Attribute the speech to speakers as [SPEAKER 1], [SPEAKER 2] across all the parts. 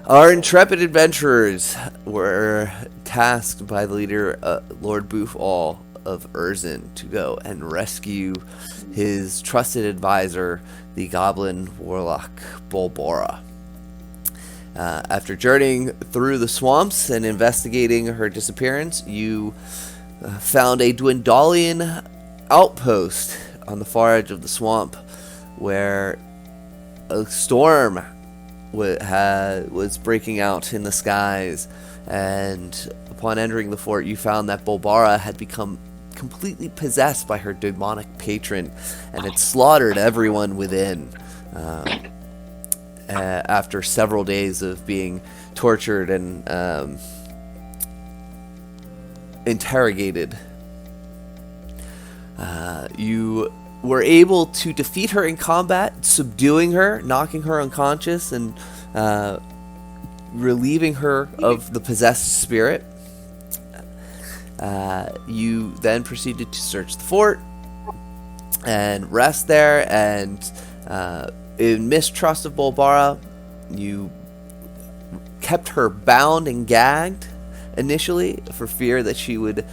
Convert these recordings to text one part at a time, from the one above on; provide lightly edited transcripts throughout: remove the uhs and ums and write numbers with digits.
[SPEAKER 1] Our intrepid adventurers were tasked by the leader, Lord Boofall of Urzin, to go and rescue his trusted advisor, the goblin warlock Bolbora. After journeying through the swamps and investigating her disappearance, you found a Dwendalian outpost on the far edge of the swamp where a storm was breaking out in the skies, and upon entering the fort you found that Bolbara had become completely possessed by her demonic patron and had slaughtered everyone within after several days of being tortured and interrogated. You were able to defeat her in combat, subduing her, knocking her unconscious, and relieving her of the possessed spirit. You then proceeded to search the fort and rest there, and in mistrust of Bolbara, you kept her bound and gagged initially for fear that she would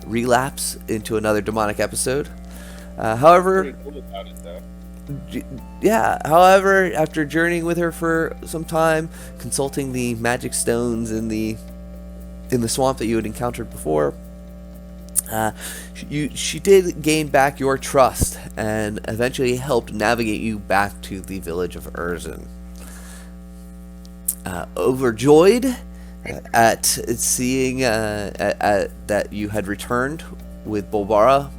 [SPEAKER 1] relapse into another demonic episode. However, after journeying with her for some time, consulting the magic stones in the swamp that you had encountered before, she did gain back your trust and eventually helped navigate you back to the village of Urzin. Overjoyed at seeing that you had returned with Bolbara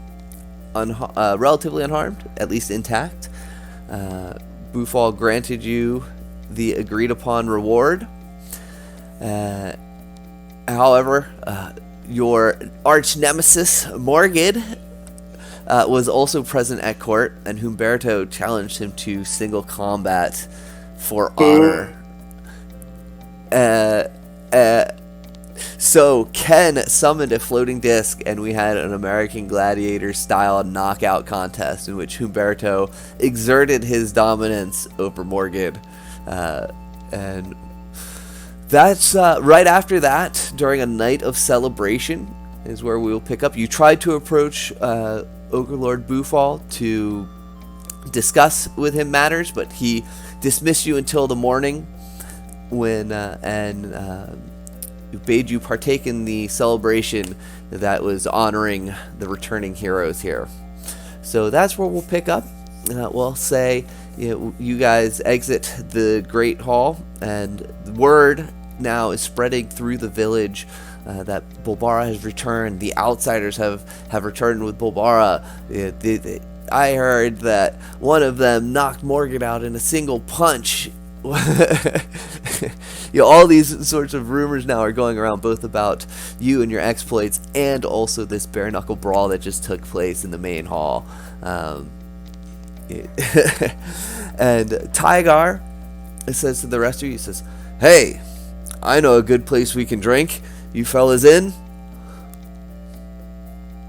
[SPEAKER 1] relatively unharmed, at least intact, Boofall granted you the agreed upon reward. However, your arch nemesis Morgid was also present at court, and Humberto challenged him to single combat for honor. So Ken summoned a floating disc, and we had an American Gladiator style knockout contest in which Humberto exerted his dominance over Morgid. And that's right after that, during a night of celebration, is where we will pick up. You tried to approach Ogre Lord Boofall to discuss with him matters, but he dismissed you until the morning when bade you partake in the celebration that was honoring the returning heroes here. So that's where we'll pick up. We'll say you guys exit the Great Hall, and word now is spreading through the village that Bolbara has returned. The outsiders have returned with Bolbara. I heard that one of them knocked Morgan out in a single punch. All these sorts of rumors now are going around, both about you and your exploits, and also this bare knuckle brawl that just took place in the main hall. And Tygar says to the rest of you, he says, "Hey, I know a good place we can drink. You fellas in?"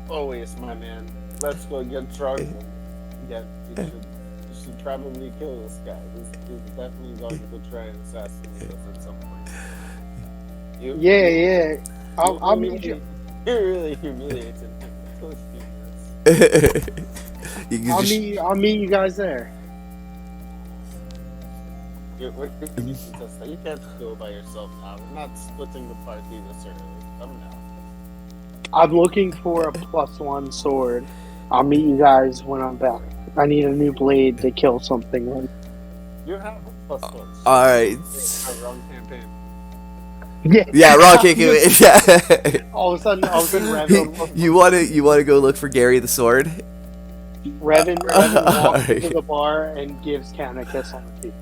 [SPEAKER 2] Always, my man. Let's go get drunk. You should probably kill this guy. He's definitely going to try and assassinate us at some point.
[SPEAKER 3] I'll meet you.
[SPEAKER 2] You're really humiliating him.
[SPEAKER 3] I'll meet you guys there.
[SPEAKER 2] You can't go by yourself now. We're not splitting the party this early. Come now.
[SPEAKER 3] I'm looking for a +1 sword. I'll meet you guys when I'm back. I need a new blade to kill something with.
[SPEAKER 2] You have a +1.
[SPEAKER 1] Alright.
[SPEAKER 2] Wrong campaign.
[SPEAKER 1] Yeah, wrong campaign. Yeah.
[SPEAKER 3] All of a sudden, Revan.
[SPEAKER 1] You wanna go look for Gary the Sword?
[SPEAKER 3] Revan walks into the bar and gives Ken a kiss on the cheek.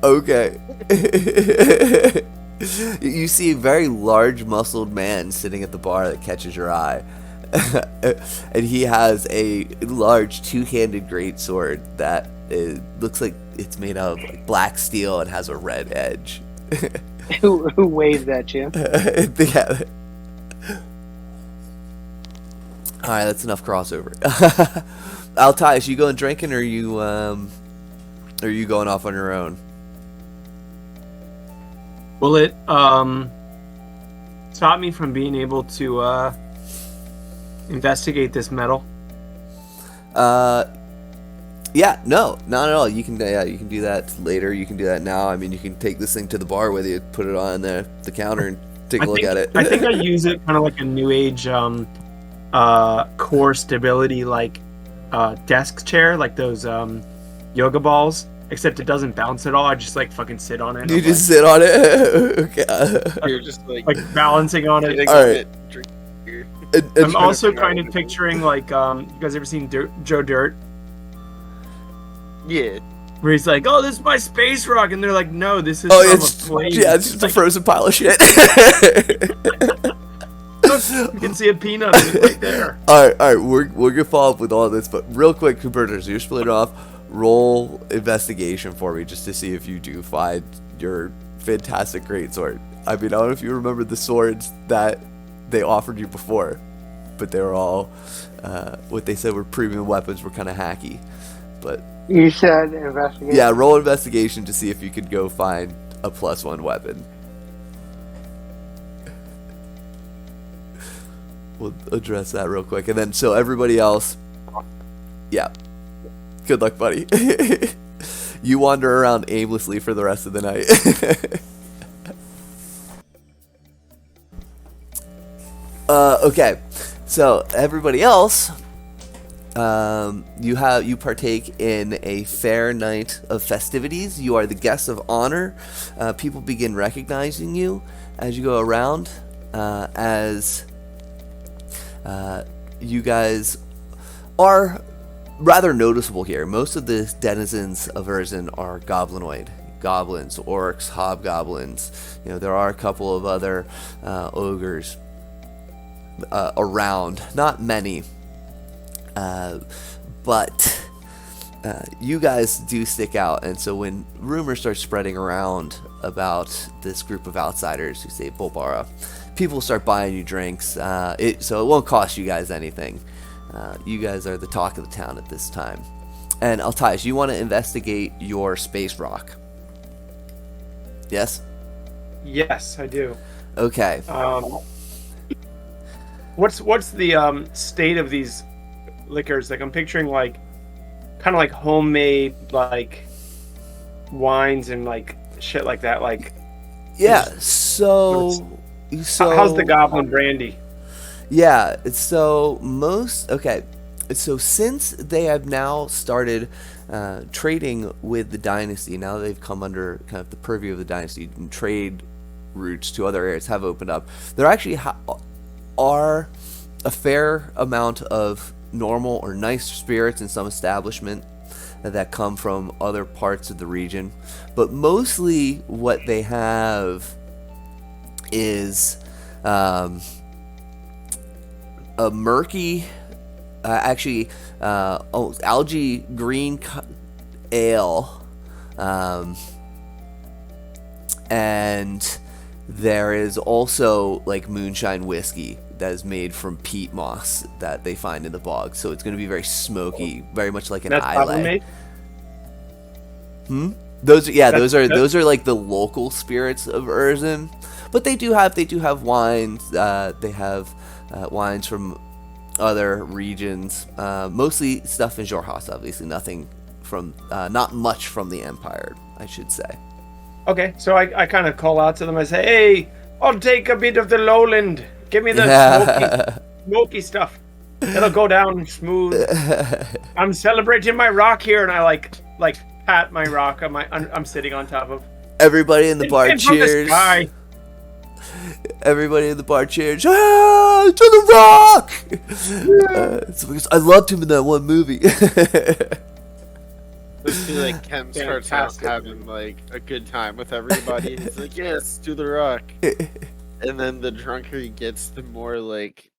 [SPEAKER 1] Okay. You see a very large, muscled man sitting at the bar that catches your eye. And he has a large two-handed greatsword that looks like it's made of black steel and has a red edge.
[SPEAKER 3] Who waved at you?
[SPEAKER 1] Yeah. Alright, that's enough crossover. Altias, you going drinking, or are you going off on your own?
[SPEAKER 4] Will it stop me from being able to investigate this metal?
[SPEAKER 1] Yeah, no, not at all. You can do that later. You can do that now. I mean, you can take this thing to the bar with you, put it on the counter, and take a look at it.
[SPEAKER 4] I think I use it kind of like a new age core stability like desk chair, like those yoga balls. Except it doesn't bounce at all. I just like fucking sit on it.
[SPEAKER 1] You just sit on it. Okay.
[SPEAKER 2] You're just like
[SPEAKER 4] balancing on it.
[SPEAKER 1] All right.
[SPEAKER 2] Drink beer.
[SPEAKER 4] I'm also kind of picturing like you guys ever seen Joe Dirt?
[SPEAKER 2] Yeah.
[SPEAKER 4] Where he's like, "Oh, this is my space rock," and they're like, "No, this is
[SPEAKER 1] Oh,
[SPEAKER 4] from
[SPEAKER 1] it's
[SPEAKER 4] a plane."
[SPEAKER 1] it's just a frozen pile of shit.
[SPEAKER 4] You can see a peanut right there.
[SPEAKER 1] All right. We're gonna follow up with all this, but real quick, converters, you're splitting off. Roll investigation for me just to see if you do find your fantastic greatsword. I mean, I don't know if you remember the swords that they offered you before, but they were all what they said were premium weapons were kind of hacky. But
[SPEAKER 3] You said investigate.
[SPEAKER 1] yeah, roll investigation to see if you could go find a +1 weapon. We'll address that real quick, and then so everybody else, yeah. Good luck, buddy. You wander around aimlessly for the rest of the night. Okay, so everybody else, you partake in a fair night of festivities. You are the guests of honor. People begin recognizing you as you go around, as you guys are rather noticeable here. Most of the denizens of Erzin are goblinoid. Goblins, orcs, hobgoblins. You know, there are a couple of other ogres around. Not many. But you guys do stick out. And so when rumors start spreading around about this group of outsiders who say Bolbara, people start buying you drinks. So it won't cost you guys anything. You guys are the talk of the town at this time. And Altias, you want to investigate your space rock? Yes?
[SPEAKER 4] Yes, I do.
[SPEAKER 1] Okay.
[SPEAKER 4] What's the state of these liquors? Like I'm picturing like kind of like homemade like wines and like shit like that. Like
[SPEAKER 1] Yeah, so
[SPEAKER 4] how's the goblin brandy?
[SPEAKER 1] Yeah, so since they have now started trading with the dynasty, now they've come under kind of the purview of the dynasty, and trade routes to other areas have opened up. There actually are a fair amount of normal or nice spirits in some establishment that come from other parts of the region, but mostly what they have is a murky, algae green ale, and there is also like moonshine whiskey that is made from peat moss that they find in the bog. So it's going to be very smoky, very much like an
[SPEAKER 4] That's
[SPEAKER 1] Islay. Those are like the local spirits of Erzin, but they do have wines. They have wines from other regions, mostly stuff in Jorhas. Obviously, nothing from not much from the Empire, I should say.
[SPEAKER 4] Okay, so I kind of call out to them. I say, "Hey, I'll take a bit of the lowland. Give me the smoky stuff. It'll go down smooth." I'm celebrating my rock here, and I like pat my rock. I'm sitting on top of.
[SPEAKER 1] Everybody in the bar cheers. Everybody in the bar cheers. Ah, to the rock! It's because I loved him in that one movie.
[SPEAKER 2] Let's be like Ken starts out having like a good time with everybody. He's like, "Yes, to the rock." And then the drunker he gets, the more like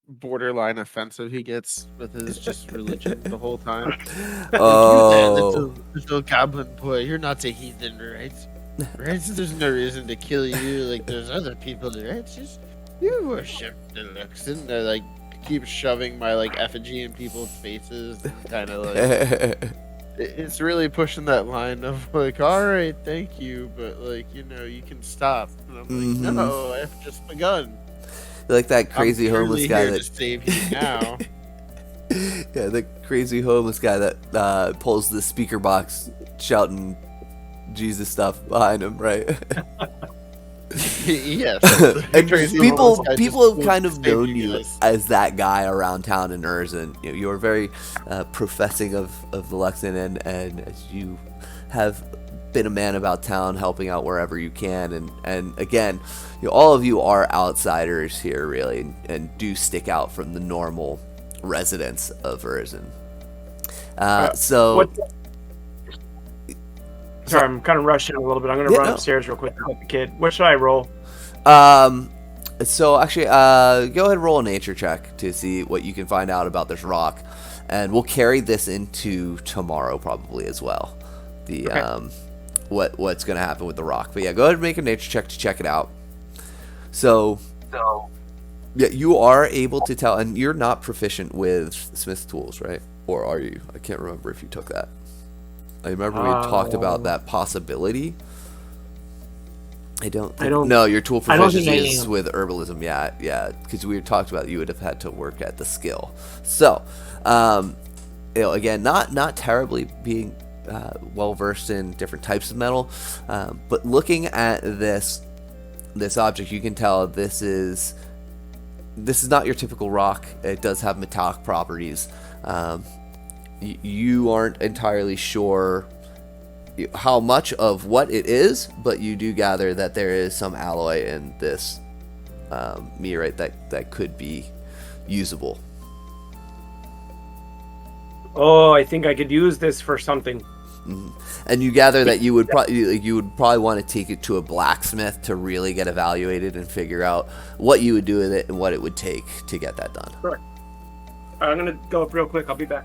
[SPEAKER 2] borderline offensive he gets with his just religion the whole time.
[SPEAKER 1] Oh,
[SPEAKER 2] little goblin boy, you're not a heathen, right? Right? There's no reason to kill you. Like there's other people there. It's just you worship the looks, and they like keep shoving my like effigy in people's faces, and kind of like It's really pushing that line of like, all right, thank you, but like, you can stop. And I'm like, no, I've just begun.
[SPEAKER 1] Like that crazy
[SPEAKER 2] I'm
[SPEAKER 1] homeless guy
[SPEAKER 2] here
[SPEAKER 1] that
[SPEAKER 2] to save you now.
[SPEAKER 1] yeah, the crazy homeless guy that pulls the speaker box shouting Jesus stuff behind him, right?
[SPEAKER 2] Yes.
[SPEAKER 1] And
[SPEAKER 2] Crazy
[SPEAKER 1] people
[SPEAKER 2] homeless guy
[SPEAKER 1] people
[SPEAKER 2] just
[SPEAKER 1] have kind of
[SPEAKER 2] save
[SPEAKER 1] known
[SPEAKER 2] you
[SPEAKER 1] you
[SPEAKER 2] guys.
[SPEAKER 1] as that guy around town in Urzen. You're very professing of the Lexan, and as you have been a man about town, helping out wherever you can, and again, all of you are outsiders here, really, and do stick out from the normal residents of Urzen. So.
[SPEAKER 4] Sorry, I'm kind of rushing a little bit. I'm going to run upstairs real quick to get the kid. What should I roll?
[SPEAKER 1] So actually, go ahead and roll a nature check to see what you can find out about this rock, and we'll carry this into tomorrow probably as well. The what's going to happen with the rock. But yeah, go ahead and make a nature check to check it out. So yeah, you are able to tell, and you're not proficient with Smith's tools, right? Or are you? I can't remember if you took that. I remember we talked about that possibility. I don't. No, your tool proficiency is with herbalism. Yeah, because we talked about you would have had to work at the skill. So, again, not terribly being well versed in different types of metal, but looking at this object, you can tell this is not your typical rock. It does have metallic properties. You aren't entirely sure how much of what it is, but you do gather that there is some alloy in this meteorite that could be usable.
[SPEAKER 4] Oh, I think I could use this for something.
[SPEAKER 1] Mm-hmm. And you gather that you would probably want to take it to a blacksmith to really get evaluated and figure out what you would do with it and what it would take to get that done.
[SPEAKER 4] Sure. I'm gonna go up real quick. I'll be back.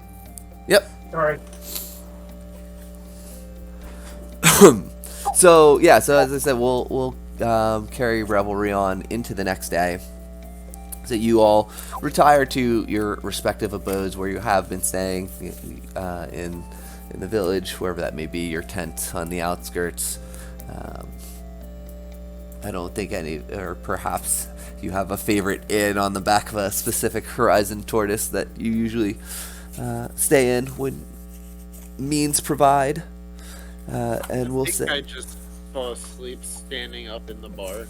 [SPEAKER 1] Yep.
[SPEAKER 4] All right.
[SPEAKER 1] So as I said, we'll carry Revelry on into the next day. So you all retire to your respective abodes where you have been staying in the village, wherever that may be, your tent on the outskirts. I don't think or perhaps you have a favorite inn on the back of a specific Horizon Tortoise that you usually stay in when means provide. And we'll say
[SPEAKER 2] I just fall asleep standing up in the bar.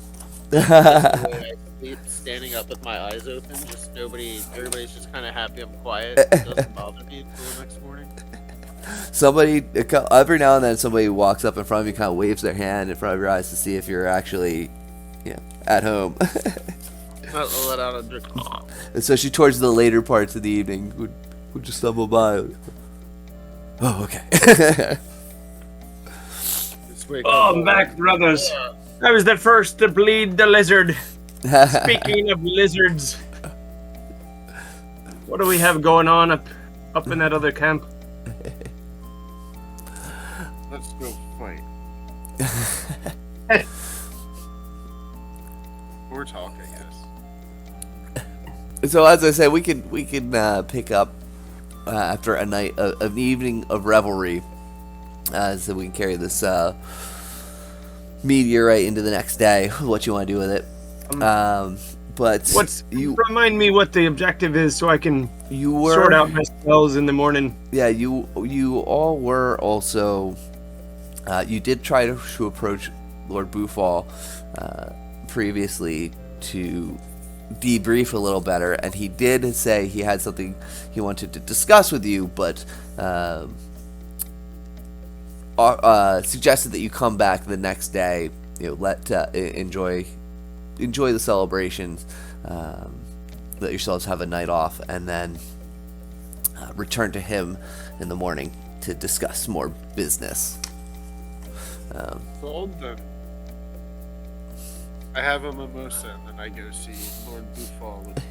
[SPEAKER 2] That's the way I sleep, standing up with my eyes open. Just everybody's just kind of happy I'm quiet. It doesn't bother me until the next morning.
[SPEAKER 1] Every now and then somebody walks up in front of you, kind of waves their hand in front of your eyes to see if you're actually, at home.
[SPEAKER 2] I'll let out a drink.
[SPEAKER 1] Especially towards the later parts of the evening, would just stumble by. Oh, okay.
[SPEAKER 4] I'm back, brothers. I was the first to bleed the lizard. Speaking of lizards, what do we have going on up in that other camp?
[SPEAKER 2] Let's go fight. We're talking, I guess.
[SPEAKER 1] So as I said, we can pick up after a night, an evening of revelry, so we can carry this meteorite into the next day. What you want to do with it? But
[SPEAKER 4] remind me what the objective is, so I can sort out my spells in the morning.
[SPEAKER 1] Yeah, you all were also. You did try to approach Lord Bufal previously to debrief a little better, and he did say he had something he wanted to discuss with you, but suggested that you come back the next day. Enjoy the celebrations, let yourselves have a night off, and then return to him in the morning to discuss more business.
[SPEAKER 2] Sold then. I have a mimosa, and then I go see Lord Bufal with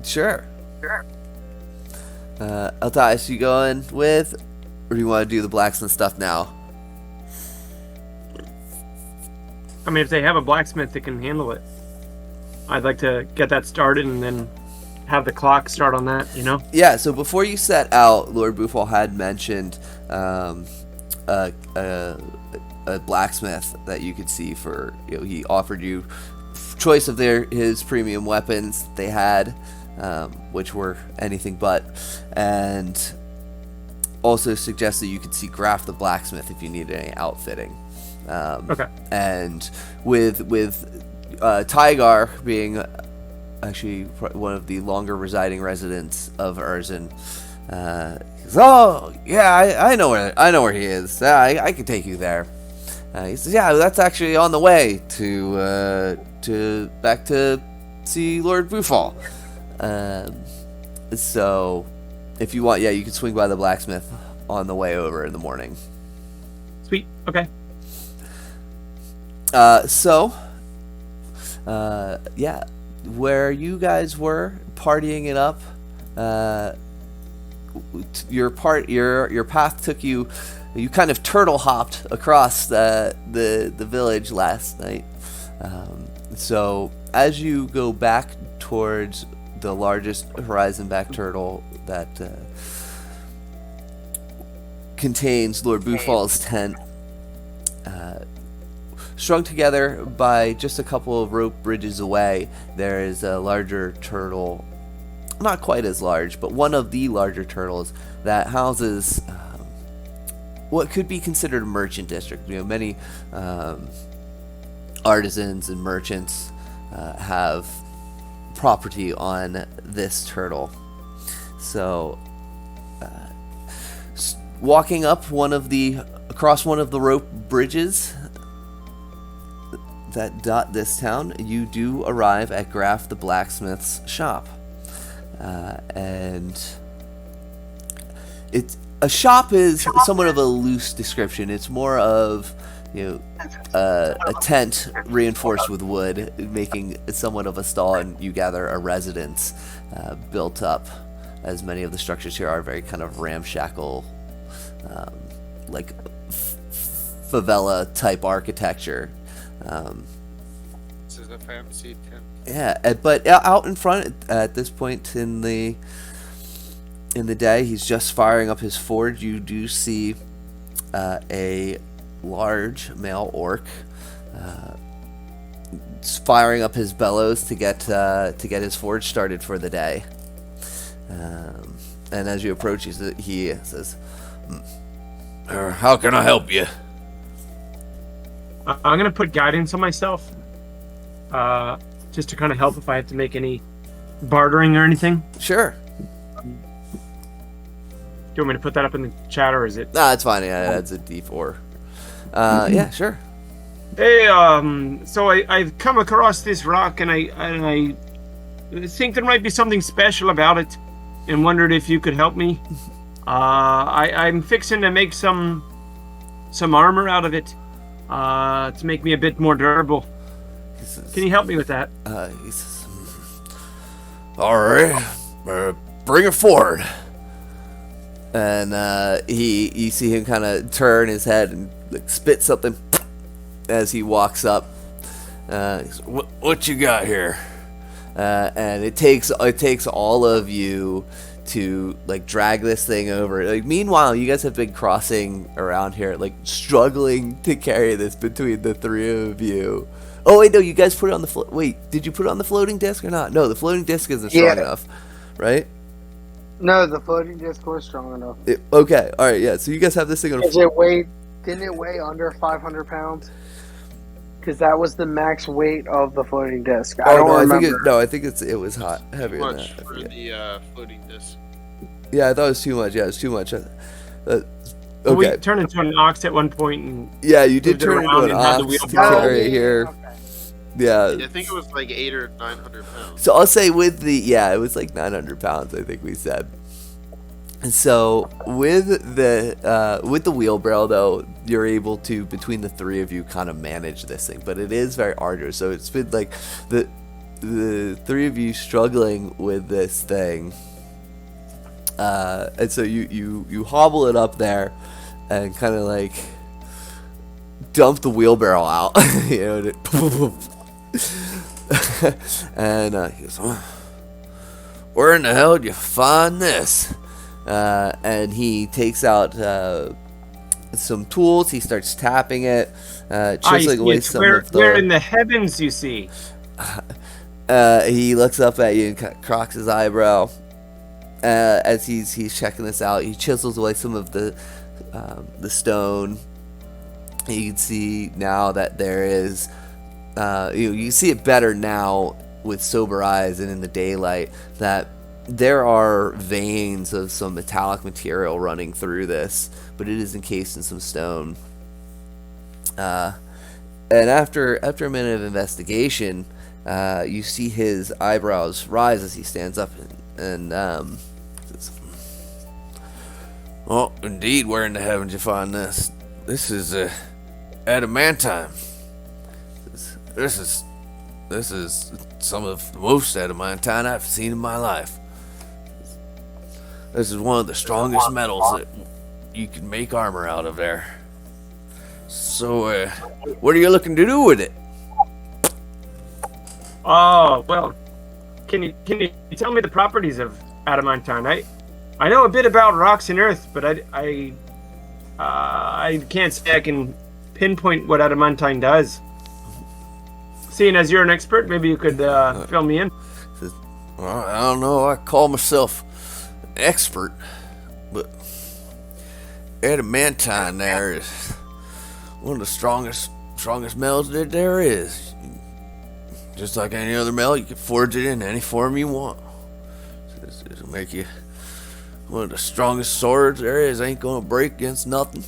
[SPEAKER 1] Sure. Altais, you going with, or do you want to do the blacksmith stuff now?
[SPEAKER 4] I mean, if they have a blacksmith that can handle it, I'd like to get that started and then have the clock start on that, you know?
[SPEAKER 1] Yeah, so before you set out, Lord Bufal had mentioned a blacksmith that you could see for, he offered you choice of his premium weapons they had, which were anything but, and also suggested you could see Graf the blacksmith if you needed any outfitting.
[SPEAKER 4] Okay.
[SPEAKER 1] And with Tygar being actually one of the longer residing residents of Erzin, he says, "Oh yeah, I know where he is. I can take you there." He says, "Yeah, that's actually on the way to back to see Lord Bufal. So if you want, yeah, you can swing by the blacksmith on the way over in the morning."
[SPEAKER 4] Sweet. Okay.
[SPEAKER 1] Yeah, where you guys were partying it up, your path took you. You kind of turtle hopped across the village last night. So as you go back towards the largest horizon-back turtle that contains Lord Bufal's tent, strung together by just a couple of rope bridges away, there is a larger turtle, not quite as large, but one of the larger turtles that houses what could be considered a merchant district. Many artisans and merchants have property on this turtle. So, walking up across one of the rope bridges that dot this town, you do arrive at Graf the blacksmith's shop, and a shop is somewhat of a loose description. It's more of a tent reinforced with wood, making somewhat of a stall, and you gather a residence built up, as many of the structures here are very kind of ramshackle, like favela type architecture.
[SPEAKER 2] This is a fancy tent.
[SPEAKER 1] Yeah, but out in front at this point in the day, he's just firing up his forge. You do see a large male orc firing up his bellows to get his forge started for the day. And as you approach, he says, "How can I help you?"
[SPEAKER 4] I'm going to put guidance on myself, just to kind of help if I have to make any bartering or anything.
[SPEAKER 1] Sure.
[SPEAKER 4] Do you want me to put that up in the chat, or is it?
[SPEAKER 1] Nah, it's fine. Yeah, that's a D4. Yeah, sure.
[SPEAKER 4] Hey, so I've come across this rock, and I think there might be something special about it, and wondered if you could help me. I'm fixing to make some armor out of it, to make me a bit more durable. Can you help me with that?
[SPEAKER 1] He says, "All right, bring it forward." And you see him kind of turn his head and spit something as he walks up. He says, "What you got here?" And it takes all of you to drag this thing over. Meanwhile, you guys have been crossing around here, struggling to carry this between the three of you. Oh wait, no, you guys put it on the wait, did you put it on the floating disc or not? No, the floating disc isn't strong enough, right?
[SPEAKER 3] No, the floating disc was strong enough.
[SPEAKER 1] Okay, all right, yeah. So you guys have this thing on.
[SPEAKER 3] Didn't it weigh under 500 pounds? Because that was the max weight of the floating disc. I don't remember.
[SPEAKER 1] I think it was hot, heavier
[SPEAKER 2] Too
[SPEAKER 1] than
[SPEAKER 2] much
[SPEAKER 1] that.
[SPEAKER 2] for the floating disc.
[SPEAKER 1] Yeah, I thought it was too much. Yeah, it was too much. Okay.
[SPEAKER 4] We turned into an ox at one point, and
[SPEAKER 1] yeah, you did turn into an ox to carry it here.
[SPEAKER 3] Okay.
[SPEAKER 1] Yeah.
[SPEAKER 2] I think it was 800 or 900 pounds.
[SPEAKER 1] So I'll say it was 900 pounds, I think we said. And so with the wheelbarrow, though, you're able to, between the three of you, kind of manage this thing. But it is very arduous. So it's been the three of you struggling with this thing. And so you hobble it up there and kind of dump the wheelbarrow out. And he goes, Where in the hell did you find this? And he takes out some tools. He starts tapping it, chiseling away some of the...
[SPEAKER 4] Where in the heavens, you see?
[SPEAKER 1] He looks up at you and crocks his eyebrow. As he's checking this out, he chisels away some of the stone. You can see now that there is, you see it better now with sober eyes and in the daylight, that there are veins of some metallic material running through this, but it is encased in some stone. And after a minute of investigation, you see his eyebrows rise as he stands up and says, "Oh, indeed, where in the heavens did you find this? This is adamantine. This is some of the most adamantine I've seen in my life. This is one of the strongest metals that you can make armor out of there. So, what are you looking to do with it?"
[SPEAKER 4] Oh, well, can you tell me the properties of adamantine? I know a bit about rocks and earth, but I can't say I can pinpoint what adamantine does. Seeing as you're an expert, maybe you could fill me in.
[SPEAKER 1] Well, I don't know. I call myself an expert, but adamantine there is one of the strongest metals that there is. Just like any other metal, you can forge it in any form you want. It'll make you one of the strongest swords there is. Ain't gonna break against nothing.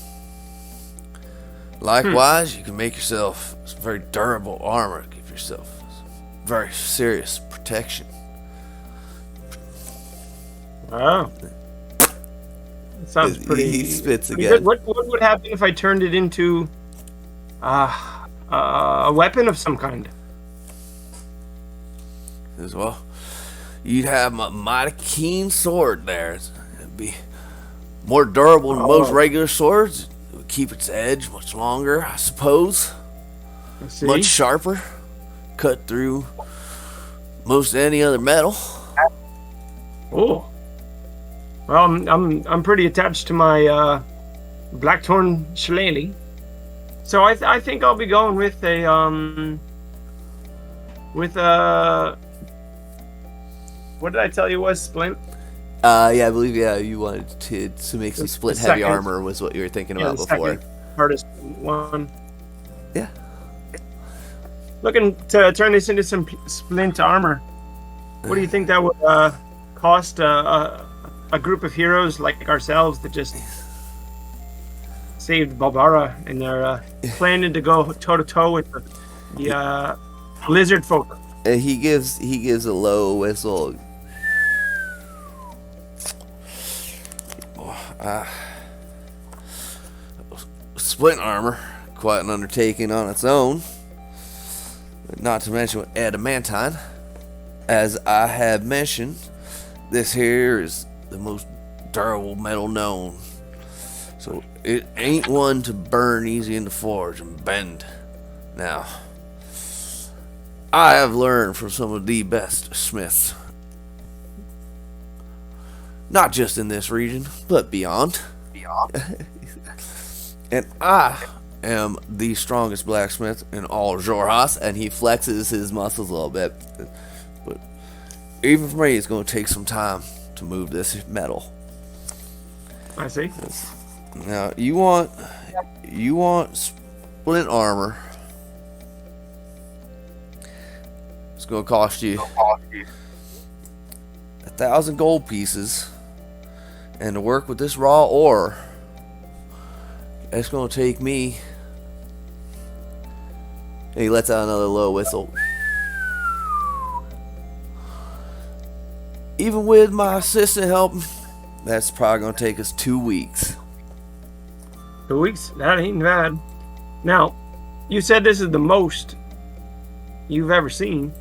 [SPEAKER 1] Likewise, you can make yourself some very durable armor. Give yourself very serious protection.
[SPEAKER 4] Wow. That sounds pretty...
[SPEAKER 1] He spits
[SPEAKER 4] pretty
[SPEAKER 1] again.
[SPEAKER 4] good. What would happen if I turned it into a weapon of some kind?
[SPEAKER 1] As well, you'd have a mighty keen sword there. It'd be more durable than most regular swords. It would keep its edge much longer, I suppose. Much sharper. Cut through most any other metal.
[SPEAKER 4] Oh. Well, I'm pretty attached to my blackthorn shillelagh, so I think I'll be going with a what did I tell you was splint?
[SPEAKER 1] Yeah, I believe you wanted to make some splint heavy
[SPEAKER 4] second.
[SPEAKER 1] armor was what you were thinking about
[SPEAKER 4] the
[SPEAKER 1] before.
[SPEAKER 4] second hardest one.
[SPEAKER 1] Yeah.
[SPEAKER 4] Looking to turn this into some splint armor. What do you think that would cost a group of heroes like ourselves that just saved Balbara and they're planning to go toe to toe with the lizard folk?
[SPEAKER 1] He gives a low whistle. Splint armor, quite an undertaking on its own. Not to mention with adamantine. As I have mentioned, this here is the most durable metal known. So it ain't one to burn easy in the forge and bend. Now, I have learned from some of the best smiths. Not just in this region, but beyond. And I am the strongest blacksmith in all Jorhas, and he flexes his muscles a little bit. But even for me, it's going to take some time to move this metal.
[SPEAKER 4] I see.
[SPEAKER 1] Now, you want splint armor. It's going to cost you 1,000 gold pieces. And to work with this raw ore, it's going to take me... And he lets out another low whistle. Even with my assistant helping, that's probably going to take us 2 weeks.
[SPEAKER 4] 2 weeks? That ain't bad. Now, you said this is the most you've ever seen.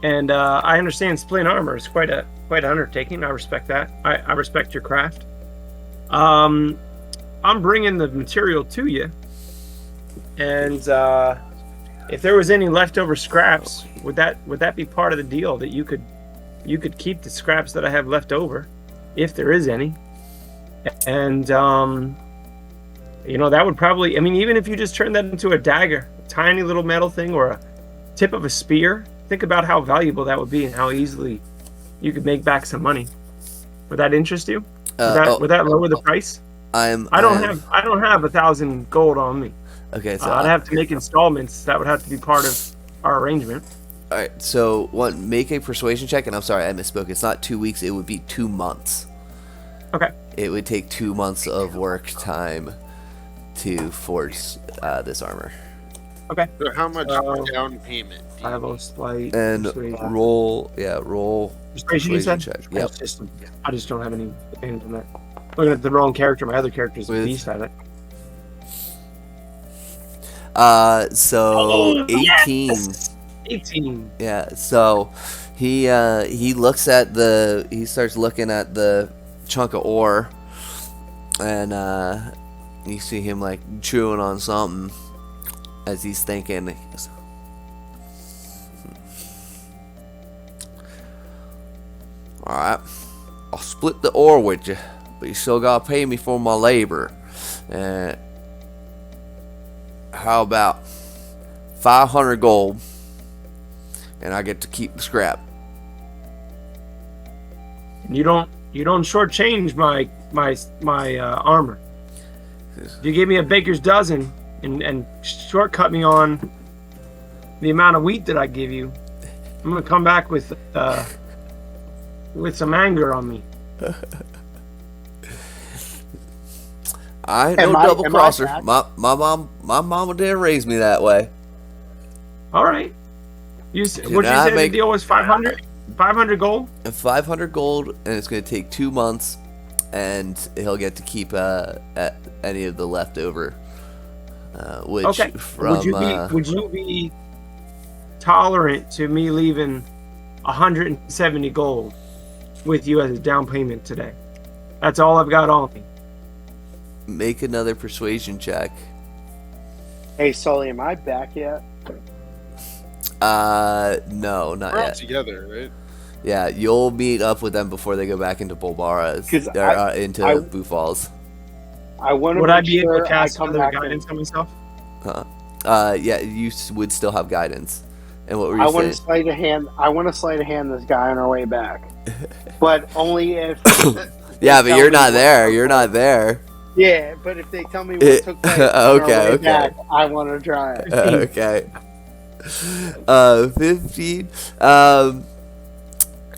[SPEAKER 4] And I understand splint armor is quite an undertaking. I respect that. I respect your craft. I'm bringing the material to you, and if there was any leftover scraps, would that be part of the deal that you could keep the scraps that I have left over, if there is any, and that would probably. I mean, even if you just turn that into a dagger, a tiny little metal thing, or a tip of a spear, think about how valuable that would be and how easily you could make back some money. Would that interest you? Would that lower the price? I don't have 1,000 gold on me.
[SPEAKER 1] Okay, so
[SPEAKER 4] I'd have to make installments. That would have to be part of our arrangement.
[SPEAKER 1] All right, so make a persuasion check, and I'm sorry, I misspoke. It's not 2 weeks; it would be 2 months.
[SPEAKER 4] Okay.
[SPEAKER 1] It would take 2 months of work time to forge this armor.
[SPEAKER 4] Okay.
[SPEAKER 2] So how much down payment?
[SPEAKER 4] I have a slight
[SPEAKER 1] And roll
[SPEAKER 4] persuasion. You said?
[SPEAKER 1] check.
[SPEAKER 4] Yep. I just don't have any advantage on that. Looking at the wrong character. My other character is a beast at it.
[SPEAKER 1] So 18.
[SPEAKER 4] Yes! 18.
[SPEAKER 1] Yeah. So he starts looking at the chunk of ore, and you see him like chewing on something as he's thinking. He goes, all right, I'll split the ore with you, but you still gotta pay me for my labor. How about 500 gold, and I get to keep the scrap.
[SPEAKER 4] You don't shortchange my armor. If you give me a baker's dozen and shortcut me on the amount of wheat that I give you, I'm gonna come back with some anger on me.
[SPEAKER 1] I ain't no double crosser. My mama didn't raise me that way.
[SPEAKER 4] All right. What did you say the deal was? 500? 500 gold?
[SPEAKER 1] 500 gold, and it's going to take 2 months, and he'll get to keep any of the leftover. Which
[SPEAKER 4] okay. Would you be tolerant to me leaving 170 gold with you as a down payment today? That's all I've got on me.
[SPEAKER 1] Make another persuasion check.
[SPEAKER 3] Hey, Sully, am I back yet?
[SPEAKER 1] No, not
[SPEAKER 2] We're all
[SPEAKER 1] yet.
[SPEAKER 2] together, right?
[SPEAKER 1] Yeah, you'll meet up with them before they go back into Bolbara, into Boo Falls.
[SPEAKER 3] I want to.
[SPEAKER 4] Would I be able to cast other guidance on myself?
[SPEAKER 1] Yeah, you would still have guidance. And what were you saying?
[SPEAKER 3] I want to sleight of hand this guy on our way back, but only if.
[SPEAKER 1] Yeah, but you're not there. You're not there.
[SPEAKER 3] Yeah, but if they tell me what took place on our way back, I want to try it.
[SPEAKER 1] Okay. 15.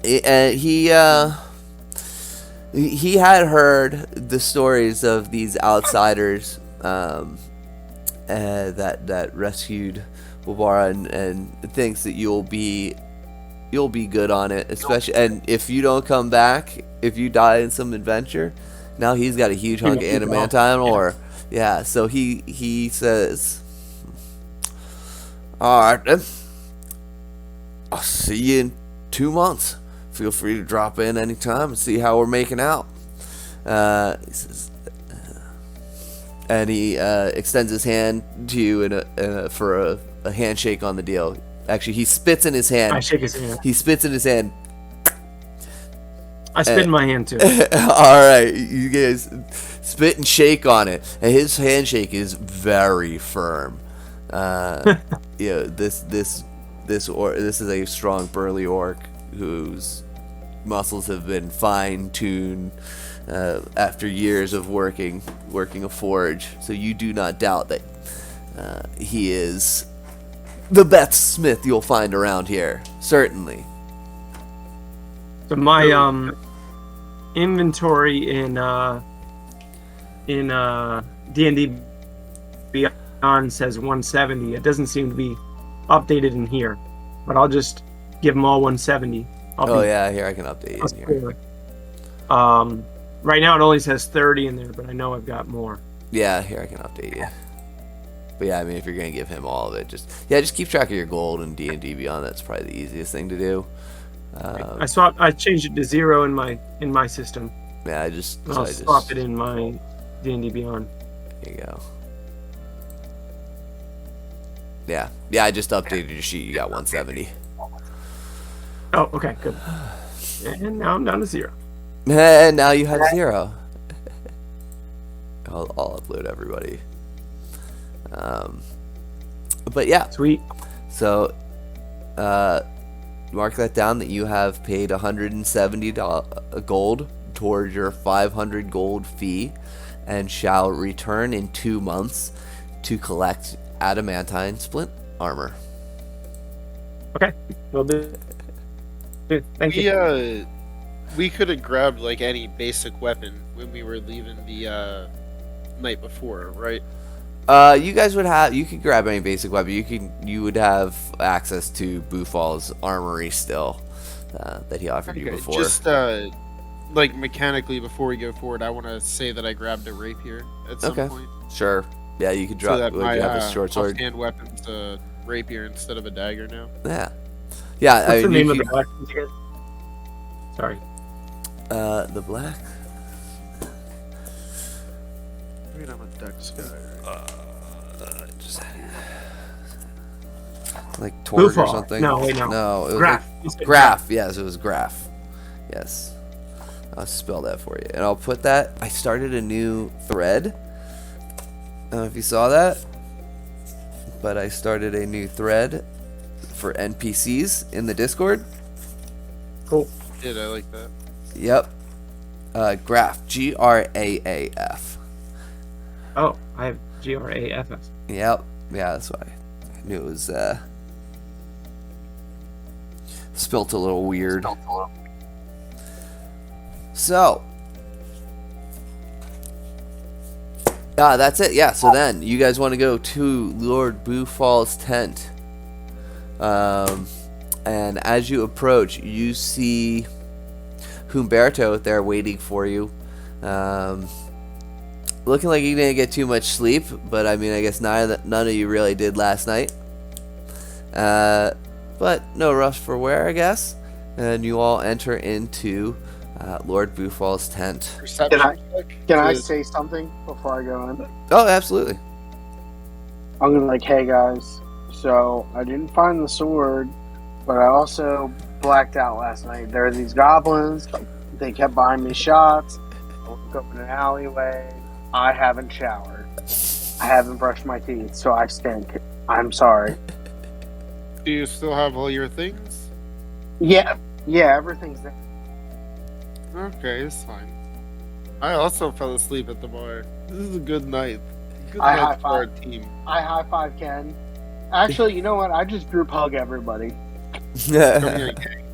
[SPEAKER 1] And he had heard the stories of these outsiders that rescued Bulbara, and thinks that you'll be good on it, especially. And if you don't come back, if you die in some adventure, now he's got a huge hunk of adamantine ore. Yeah, so he says, all right then, I'll see you in 2 months. Feel free to drop in anytime and see how we're making out. He says, and he extends his hand to you for a handshake on the deal. Actually, he spits in his hand.
[SPEAKER 4] I shake his hand.
[SPEAKER 1] He spits in his hand.
[SPEAKER 4] I spit in my hand too.
[SPEAKER 1] All right, you guys spit and shake on it, and his handshake is very firm. This is a strong, burly orc whose muscles have been fine-tuned after years of working a forge. So you do not doubt that he is the best smith you'll find around here, certainly.
[SPEAKER 4] So my inventory in D&D Beyond says 170. It doesn't seem to be updated in here, but I'll just give them all 170.
[SPEAKER 1] Here I can update you in here.
[SPEAKER 4] Right now it only says 30 in there, but I know I've got more.
[SPEAKER 1] Yeah, here I can update you. But yeah, I mean, if you're gonna give him all of it, just keep track of your gold in D&D Beyond. That's probably the easiest thing to do.
[SPEAKER 4] I changed it to 0 in my system.
[SPEAKER 1] Yeah,
[SPEAKER 4] I'll swap it in my D&D Beyond.
[SPEAKER 1] There you go. Yeah, I just updated your sheet. You got 170.
[SPEAKER 4] Oh, okay, good. And now I'm down to 0.
[SPEAKER 1] And now you have 0. I'll upload everybody. But yeah,
[SPEAKER 4] Sweet.
[SPEAKER 1] so mark that down that you have paid $170 gold towards your 500 gold fee, and shall return in 2 months to collect adamantine splint armor.
[SPEAKER 4] Okay, well, thank you.
[SPEAKER 2] We could have grabbed like any basic weapon when we were leaving the night before, right?
[SPEAKER 1] You guys you could grab any basic weapon. You would have access to Bufal's armory still, that he offered you
[SPEAKER 2] Okay,
[SPEAKER 1] before.
[SPEAKER 2] just like mechanically before we go forward, I want to say that I grabbed a rapier at some point.
[SPEAKER 1] Sure. Yeah, you could
[SPEAKER 2] So
[SPEAKER 1] drop.
[SPEAKER 2] that
[SPEAKER 1] Would
[SPEAKER 2] my
[SPEAKER 1] you have a short sword?
[SPEAKER 2] offhand weapon's a rapier instead of a dagger now.
[SPEAKER 1] Yeah.
[SPEAKER 4] What's the name of the black ones again? Sorry.
[SPEAKER 1] The black.
[SPEAKER 2] I mean, I'm a Dex guy.
[SPEAKER 1] Just like torch or
[SPEAKER 4] Bufal.
[SPEAKER 1] something.
[SPEAKER 4] No, wait, no.
[SPEAKER 1] No, it was
[SPEAKER 4] Graph. You
[SPEAKER 1] like
[SPEAKER 4] said
[SPEAKER 1] graph. Yes, it was graph. Yes. I'll spell that for you, and I'll put that. I started a new thread. I don't know if you saw that, but I started a new thread for NPCs in the Discord.
[SPEAKER 4] Cool.
[SPEAKER 2] Did I like that?
[SPEAKER 1] Yep. Graph. GRAAF.
[SPEAKER 4] Oh, I have GRAFS.
[SPEAKER 1] Yep. Yeah, that's why I knew it was spelt a little weird. So that's it. Yeah, so then you guys want to go to Lord Bufal's tent. And as you approach, you see Humberto there waiting for you. Looking like you didn't get too much sleep, but I mean, I guess none of you really did last night. But no rush for wear, I guess. And you all enter into Lord Bufal's tent.
[SPEAKER 2] Perception
[SPEAKER 3] Can I say something before I go in?
[SPEAKER 1] Oh, absolutely.
[SPEAKER 3] I'm gonna like, hey guys. So I didn't find the sword, but I also blacked out last night. There are these goblins. They kept buying me shots. I woke up in an alleyway. I haven't showered. I haven't brushed my teeth, so I stink. I'm sorry.
[SPEAKER 2] Do you still have all your things?
[SPEAKER 3] Yeah, everything's there.
[SPEAKER 2] Okay, it's fine. I also fell asleep at the bar. This is a good night. Good
[SPEAKER 3] I
[SPEAKER 2] night for our
[SPEAKER 3] high-five.
[SPEAKER 2] team.
[SPEAKER 3] I high five Ken. Actually, you know what? I just group hug everybody.
[SPEAKER 2] Come here, gang.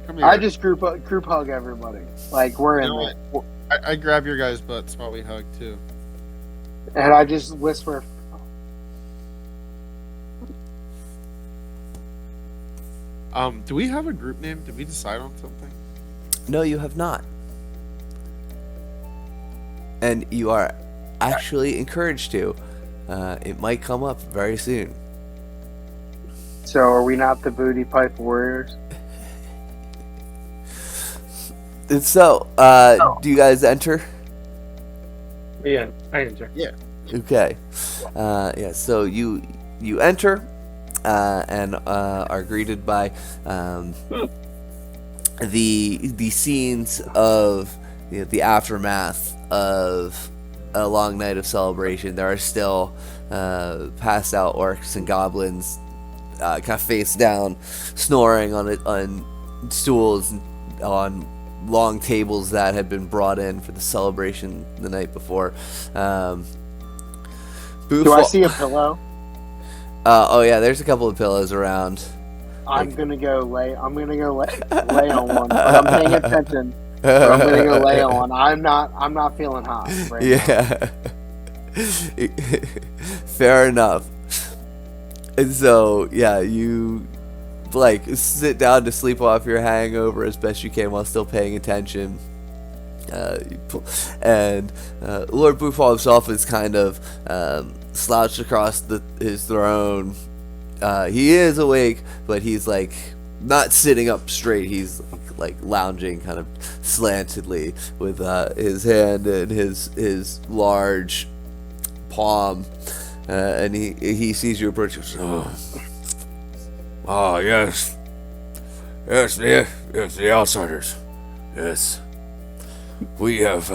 [SPEAKER 2] Come here.
[SPEAKER 3] I just group hug everybody. Like we're
[SPEAKER 2] You
[SPEAKER 3] in
[SPEAKER 2] know
[SPEAKER 3] there.
[SPEAKER 2] what? I grab your guys' butts while we hug too.
[SPEAKER 3] And I just whisper.
[SPEAKER 2] Do we have a group name? Did we decide on something?
[SPEAKER 1] No, you have not. And you are actually encouraged to. It might come up very soon.
[SPEAKER 3] So are we not the booty pipe warriors?
[SPEAKER 1] And so, do you guys enter?
[SPEAKER 4] Yeah, I enter.
[SPEAKER 2] Yeah.
[SPEAKER 1] Okay. Yeah, so you enter and are greeted by the scenes of the aftermath of a long night of celebration. There are still passed out orcs and goblins kind of face down, snoring on stools, on long tables that had been brought in for the celebration the night before.
[SPEAKER 3] Do I see a pillow?
[SPEAKER 1] Oh yeah, there's a couple of pillows around.
[SPEAKER 3] I'm gonna go lay on one. But I'm paying attention. But I'm gonna go lay on one. I'm not feeling hot right now.
[SPEAKER 1] Yeah. Fair enough. And so, yeah, you like sit down to sleep off your hangover as best you can while still paying attention. And Lord Bufal himself is kind of slouched across his throne. He is awake, but he's like not sitting up straight. He's like lounging kind of slantedly with his hand in his large palm And he sees you approach.
[SPEAKER 5] Oh, yes. Yes, the outsiders. Yes. We have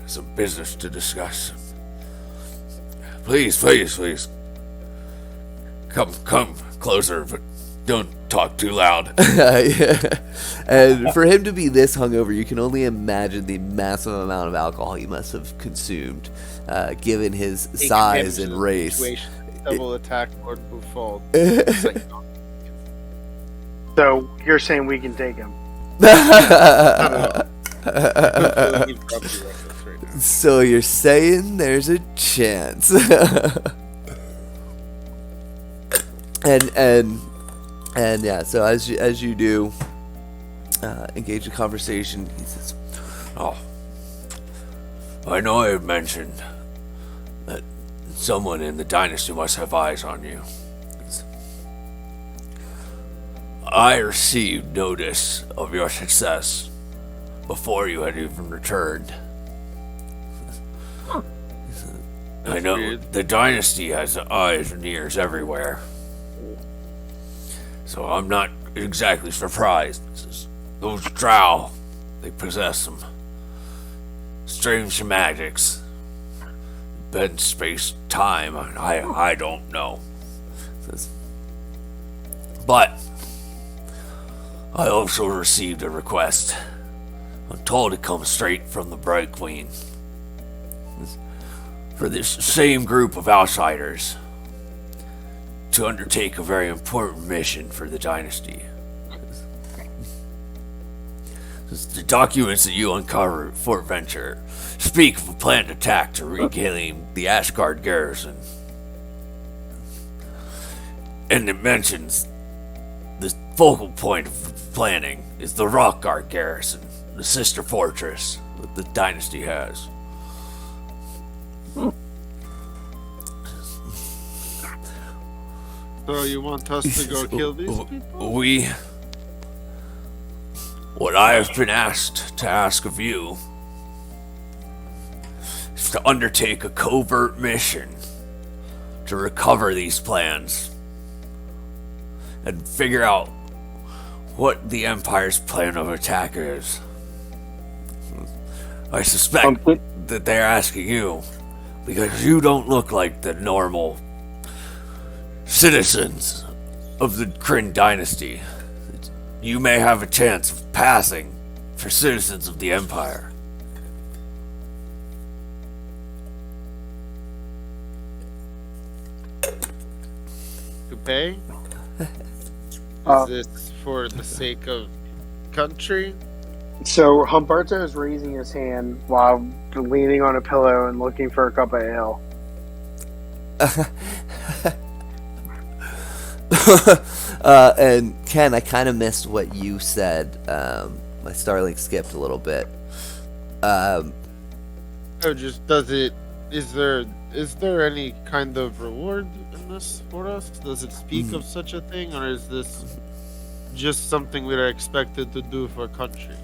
[SPEAKER 5] some business to discuss. Please. Come closer, but don't talk too loud.
[SPEAKER 1] Yeah. And for him to be this hungover, you can only imagine the massive amount of alcohol he must have consumed, given his size and race.
[SPEAKER 2] Double attack Lord Buffon.
[SPEAKER 3] So you're saying we can take him?
[SPEAKER 1] So you're saying there's a chance. and yeah, so as you do engage in conversation, he says,
[SPEAKER 5] Oh, I know I had mentioned that someone in the dynasty must have eyes on you. I received notice of your success before you had even returned. I know
[SPEAKER 2] weird.
[SPEAKER 5] the dynasty has eyes and ears everywhere, so I'm not exactly surprised. Those drow, they possess some strange magics. Bend space, time, I don't know. But I also received a request. I'm told it comes straight from the Bright Queen. For this same group of outsiders to undertake a very important mission for the dynasty. The documents that you uncover at Fort Venture speak of a planned attack to reclaim the Ashgard garrison. And it mentions the focal point of the planning is the Rockguard garrison, the sister fortress that the dynasty has.
[SPEAKER 2] So you want us to go kill these people?
[SPEAKER 5] What I have been asked to ask of you is to undertake a covert mission to recover these plans and figure out what the Empire's plan of attack is. I suspect that they're asking you because you don't look like the normal citizens of the Kryn dynasty. You may have a chance of passing for citizens of the Empire.
[SPEAKER 2] To pay? Is this for the sake of country?
[SPEAKER 3] So Humberto is raising his hand while leaning on a pillow and looking for a cup of ale.
[SPEAKER 1] And Ken, I kind of missed what you said. My Starlink skipped a little bit.
[SPEAKER 2] Is there any kind of reward in this for us? Does it speak of such a thing, or is this just something we are expected to do for country?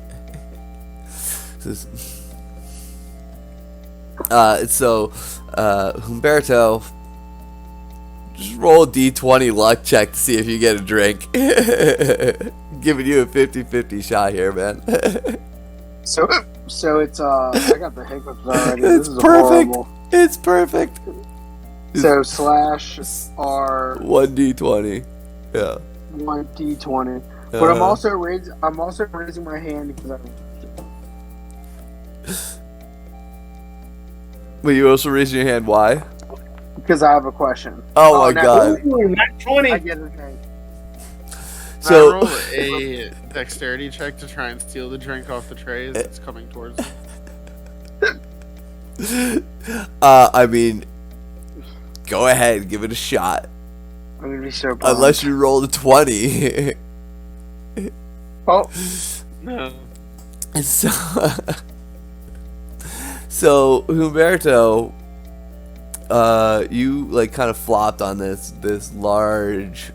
[SPEAKER 1] Humberto, just roll a d20 luck check to see if you get a drink. Giving you a 50-50 shot here, man.
[SPEAKER 3] So it's I got the hiccups already.
[SPEAKER 1] It's
[SPEAKER 3] this is
[SPEAKER 1] perfect.
[SPEAKER 3] Horrible.
[SPEAKER 1] It's perfect.
[SPEAKER 3] So slash R
[SPEAKER 1] 1d20. Yeah.
[SPEAKER 3] 1d20. But I'm also raising my hand because
[SPEAKER 1] But you also raising your hand. Why?
[SPEAKER 3] because I have a question.
[SPEAKER 1] Oh my god.
[SPEAKER 4] Ooh, not 20.
[SPEAKER 3] I get it. Hank.
[SPEAKER 2] So roll a dexterity check to try and steal the drink off the tray as it's coming towards you.
[SPEAKER 1] I mean, go ahead, give it a shot.
[SPEAKER 3] I'm gonna be so pumped.
[SPEAKER 1] Unless you rolled a 20.
[SPEAKER 3] Oh,
[SPEAKER 2] No.
[SPEAKER 1] So Humberto, you like kind of flopped on this large,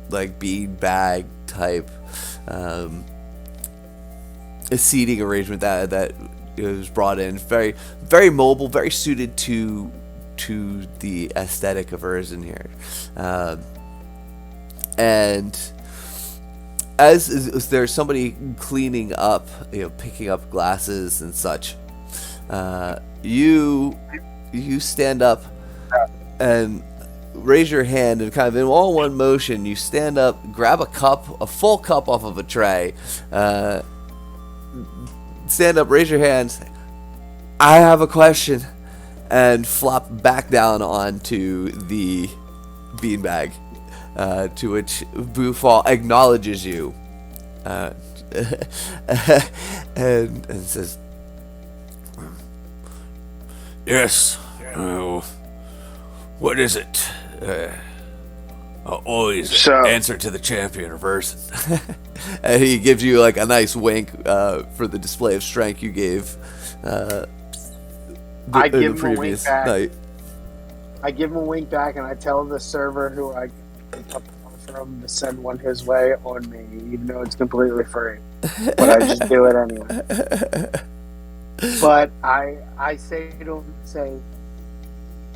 [SPEAKER 1] like bead bag type, a seating arrangement that was brought in. Very, very mobile, very suited to to the aesthetic of Urzen here. And as there's somebody cleaning up, picking up glasses and such, you stand up and raise your hand, and kind of in all one motion, you stand up, grab a full cup off of a tray, stand up, raise your hands, I have a question, and flop back down onto the beanbag, to which Bufal acknowledges you, and says,
[SPEAKER 5] Yes. What is it? I'll always answer to the champion of Urzen.
[SPEAKER 1] And he gives you like a nice wink for the display of strength you gave
[SPEAKER 3] I give
[SPEAKER 1] the
[SPEAKER 3] him
[SPEAKER 1] previous
[SPEAKER 3] a wink back.
[SPEAKER 1] night.
[SPEAKER 3] I give him a wink back, and I tell the server who I picked up from to send one his way on me, even though it's completely free. But I just do it anyway. But I say to him,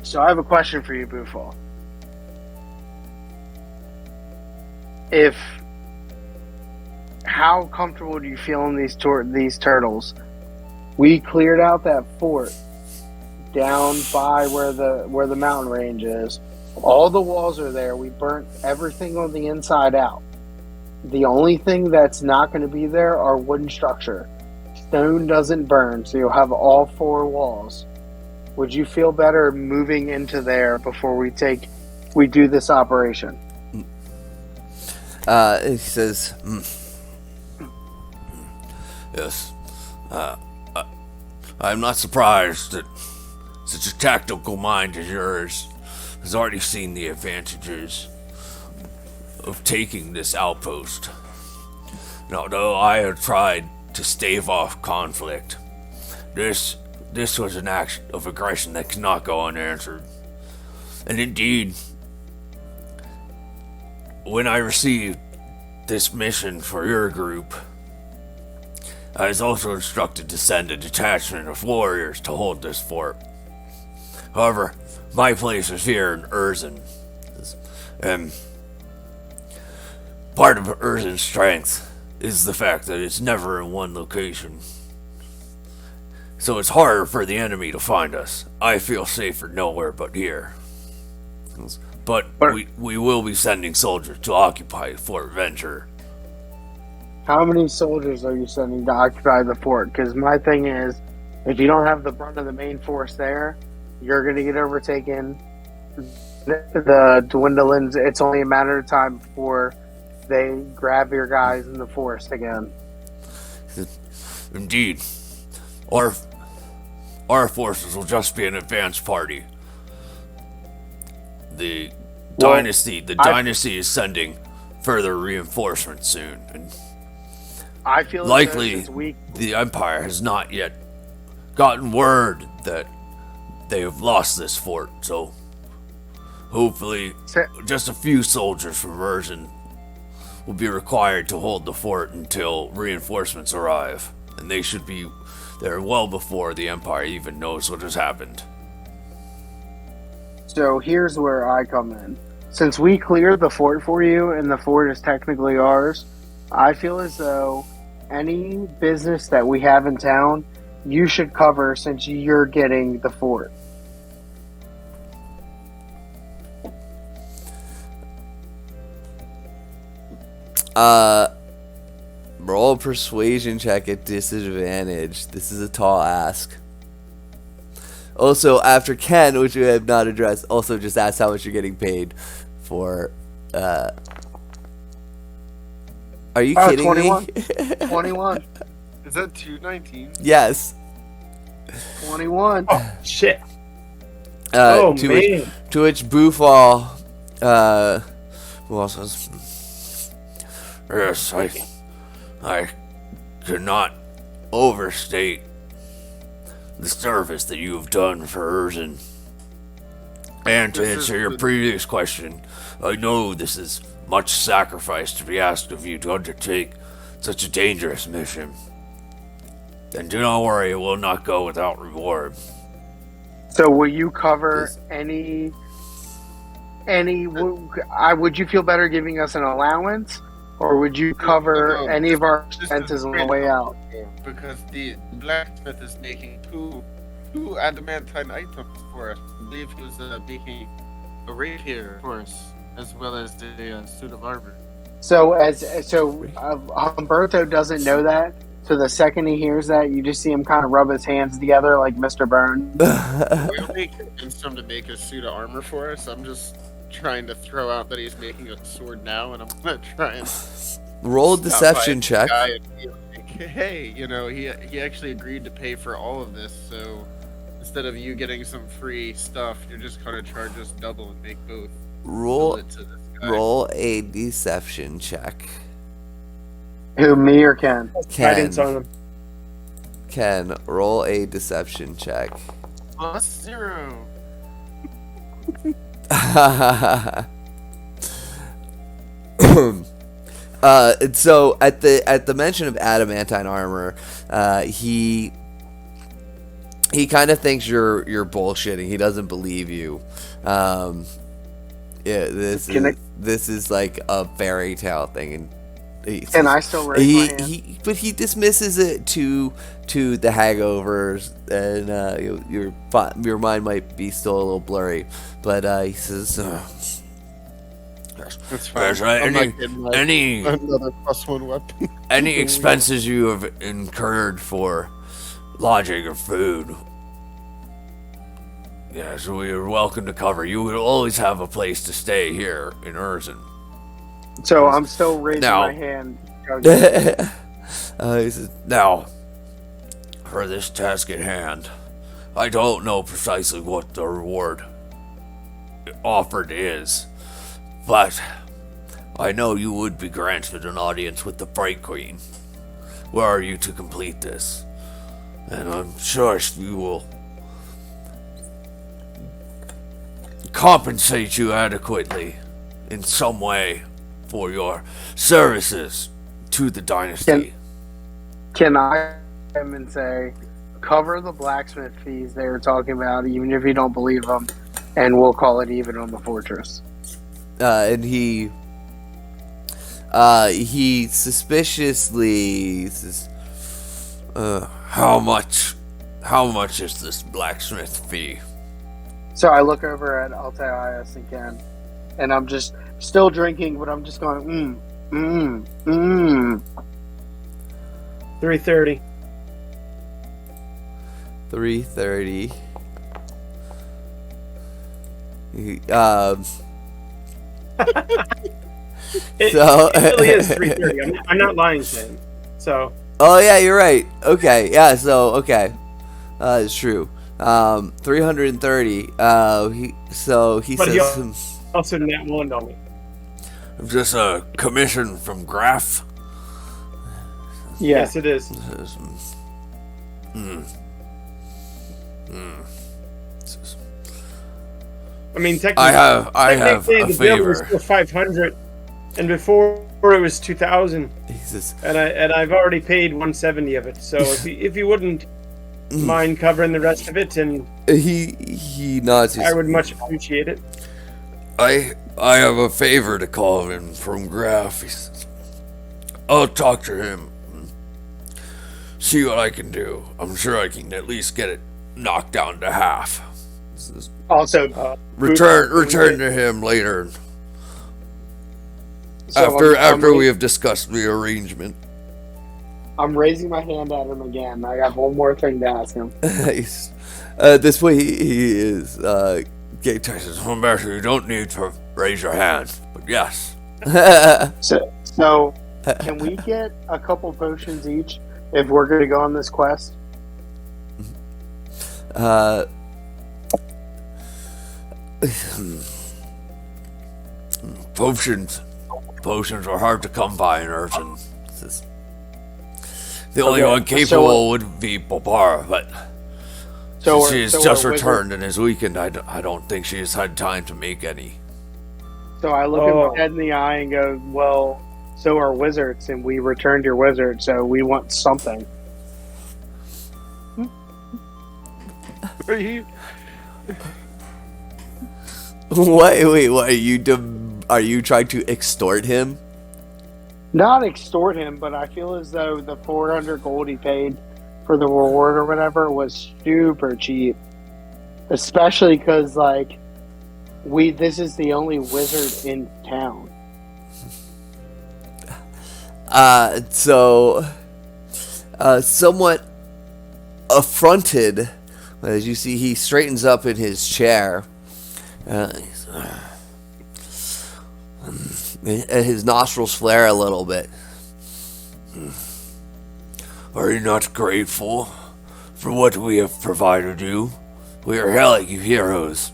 [SPEAKER 3] so I have a question for you, Bufal. How comfortable do you feel in these turtles? We cleared out that fort down by where the mountain range is. All the walls are there. We burnt everything on the inside out. The only thing that's not going to be there are wooden structure. Stone doesn't burn, so you'll have all 4 walls. Would you feel better moving into there before we do this operation?
[SPEAKER 1] He says,
[SPEAKER 5] Yes. I'm not surprised that such a tactical mind as yours has already seen the advantages of taking this outpost. And although I have tried to stave off conflict, this was an act of aggression that cannot go unanswered. And indeed, when I received this mission for your group, I was also instructed to send a detachment of warriors to hold this fort. However, my place is here in Urzen, and part of Urzen's strength is the fact that it's never in one location. So it's harder for the enemy to find us. I feel safer nowhere but here. But we will be sending soldiers to occupy Fort Venture.
[SPEAKER 3] How many soldiers are you sending to occupy the fort? Because my thing is, if you don't have the brunt of the main force there, you're going to get overtaken. The dwindlings, it's only a matter of time before they grab your guys in the forest again.
[SPEAKER 5] Indeed. Our forces will just be an advance party. The dynasty is sending further reinforcements soon, and
[SPEAKER 3] I feel
[SPEAKER 5] likely the Empire has not yet gotten word that they have lost this fort, so hopefully just a few soldiers from Urzen will be required to hold the fort until reinforcements arrive, and they should be there well before the Empire even knows what has happened.
[SPEAKER 3] So here's where I come in. Since we cleared the fort for you, and the fort is technically ours, I feel as though any business that we have in town, you should cover since you're getting the fort.
[SPEAKER 1] Roll a persuasion check at disadvantage. This is a tall ask. Also, after Ken, which we have not addressed, also just ask how much you're getting paid for. Are you kidding
[SPEAKER 3] 21.
[SPEAKER 1] me?
[SPEAKER 3] 21.
[SPEAKER 2] Is that 219?
[SPEAKER 1] Yes.
[SPEAKER 3] 21.
[SPEAKER 4] Oh, shit.
[SPEAKER 1] To
[SPEAKER 4] man.
[SPEAKER 1] which Bufal, who else was?
[SPEAKER 5] Yes, I cannot overstate the service that you have done for Urzen. And to answer your previous question, I know this is much sacrifice to be asked of you to undertake such a dangerous mission. And do not worry, it will not go without reward.
[SPEAKER 3] So will you cover
[SPEAKER 1] This-
[SPEAKER 3] any? Would you feel better giving us an allowance, or would you cover
[SPEAKER 2] No,
[SPEAKER 3] any of our
[SPEAKER 2] this is
[SPEAKER 3] expenses on the
[SPEAKER 2] great
[SPEAKER 3] way out?
[SPEAKER 2] because the blacksmith is making two adamantine items for us. I believe he was making a rapier for us, as well as the suit of armor.
[SPEAKER 3] So Humberto doesn't know that. So the second he hears that, you just see him kind of rub his hands together like Mr. Burns.
[SPEAKER 2] We only convinced him to make a suit of armor for us. I'm just trying to throw out that he's making a sword now, and I'm gonna try and
[SPEAKER 1] Roll a
[SPEAKER 2] stop
[SPEAKER 1] deception
[SPEAKER 2] by
[SPEAKER 1] check.
[SPEAKER 2] the guy and be like, hey, he actually agreed to pay for all of this, so instead of you getting some free stuff, you're just gonna charge us double and make both.
[SPEAKER 1] Roll
[SPEAKER 2] Bill it to this guy.
[SPEAKER 1] roll a deception check.
[SPEAKER 3] Who, me or Ken?
[SPEAKER 4] Guidance on him.
[SPEAKER 1] Ken, roll a deception check.
[SPEAKER 2] +0.
[SPEAKER 1] So at the mention of adamantine armor, he kind of thinks you're bullshitting. He doesn't believe you. Yeah, this is like a fairy tale thing, and
[SPEAKER 3] Can I still raise my hand?
[SPEAKER 1] but he dismisses it to the hangovers, and your mind might be still a little blurry, but he says,
[SPEAKER 2] That's fine.
[SPEAKER 5] That's right.
[SPEAKER 2] I'm not getting, like,
[SPEAKER 5] Any
[SPEAKER 2] another +1 weapon.
[SPEAKER 5] any expenses you have incurred for lodging or food, yes, we are welcome to cover. You will always have a place to stay here in Urzen.
[SPEAKER 3] So I'm still raising
[SPEAKER 5] Now-
[SPEAKER 3] my hand.
[SPEAKER 1] he says,
[SPEAKER 5] Now, for this task at hand, I don't know precisely what the reward offered is, but I know you would be granted an audience with the Fright Queen. Where are you to complete this? And I'm sure we will compensate you adequately in some way for your services to the dynasty.
[SPEAKER 3] Can I come and say, cover the blacksmith fees they were talking about, even if you don't believe them, and we'll call it even on the fortress?
[SPEAKER 1] and he suspiciously says,
[SPEAKER 5] How much is this blacksmith fee?
[SPEAKER 3] So I look over at Altair and Ken, and I'm just still drinking, but I'm just going,
[SPEAKER 4] 330.
[SPEAKER 1] 330.
[SPEAKER 4] It,
[SPEAKER 1] So-
[SPEAKER 4] it really is 330. I'm not lying to him. So
[SPEAKER 1] Oh yeah, you're right. Okay, yeah. So okay, it's true. 330. He
[SPEAKER 4] But he
[SPEAKER 1] says,
[SPEAKER 4] also net one on me.
[SPEAKER 5] Is this a commission from Graf?
[SPEAKER 3] yeah.
[SPEAKER 4] Yes, it is. I mean, technically,
[SPEAKER 5] I have
[SPEAKER 4] technically
[SPEAKER 5] a
[SPEAKER 4] the bill was
[SPEAKER 5] favor.
[SPEAKER 4] still 500, and before it was 2,000,
[SPEAKER 1] he says,
[SPEAKER 4] and I've already paid 170 of it. So if you wouldn't mind covering the rest of it, and
[SPEAKER 1] he nods.
[SPEAKER 4] I would much appreciate it.
[SPEAKER 5] I have a favor to call in from Graf. He says, I'll talk to him. And see what I can do. I'm sure I can at least get it knocked down to half.
[SPEAKER 3] Also,
[SPEAKER 5] Return to him later.
[SPEAKER 3] so
[SPEAKER 5] After we have discussed the arrangement.
[SPEAKER 3] I'm raising my hand at him again. I got one more thing to ask him.
[SPEAKER 1] At this point, he is getting
[SPEAKER 5] He says, Humberto, you don't need to raise your hand, but yes.
[SPEAKER 3] So can we get a couple potions each if we're going to go on this quest?
[SPEAKER 5] Potions are hard to come by in Urzen. The only
[SPEAKER 3] Okay,
[SPEAKER 5] one capable would be Bobara, but she's just returned and is weakened. I don't think she's had time to make any.
[SPEAKER 3] So I look him dead in the eye and go, well, so are wizards, and we returned your wizard, so we want something.
[SPEAKER 1] Wait, what are you trying to extort him?
[SPEAKER 3] Not extort him, but I feel as though the 400 gold he paid for the reward or whatever was super cheap. Especially because, like, this is the only wizard in town.
[SPEAKER 1] Somewhat affronted, as you see, he straightens up in his chair. And his nostrils flare a little bit.
[SPEAKER 5] Are you not grateful for what we have provided you? We are hailing you heroes.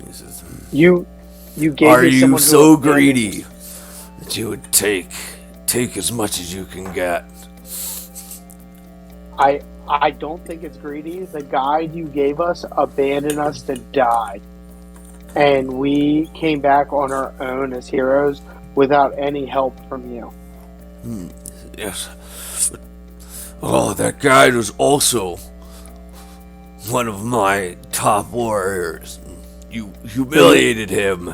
[SPEAKER 5] He says,
[SPEAKER 3] You gave
[SPEAKER 5] are
[SPEAKER 3] me
[SPEAKER 5] you
[SPEAKER 3] someone who
[SPEAKER 5] so
[SPEAKER 3] abandoned
[SPEAKER 5] greedy
[SPEAKER 3] us.
[SPEAKER 5] that you would take as much as you can get?
[SPEAKER 3] I don't think it's greedy. The guide you gave us abandoned us to die. And we came back on our own as heroes without any help from you.
[SPEAKER 5] Yes. But, oh, that guy was also one of my top warriors. You humiliated him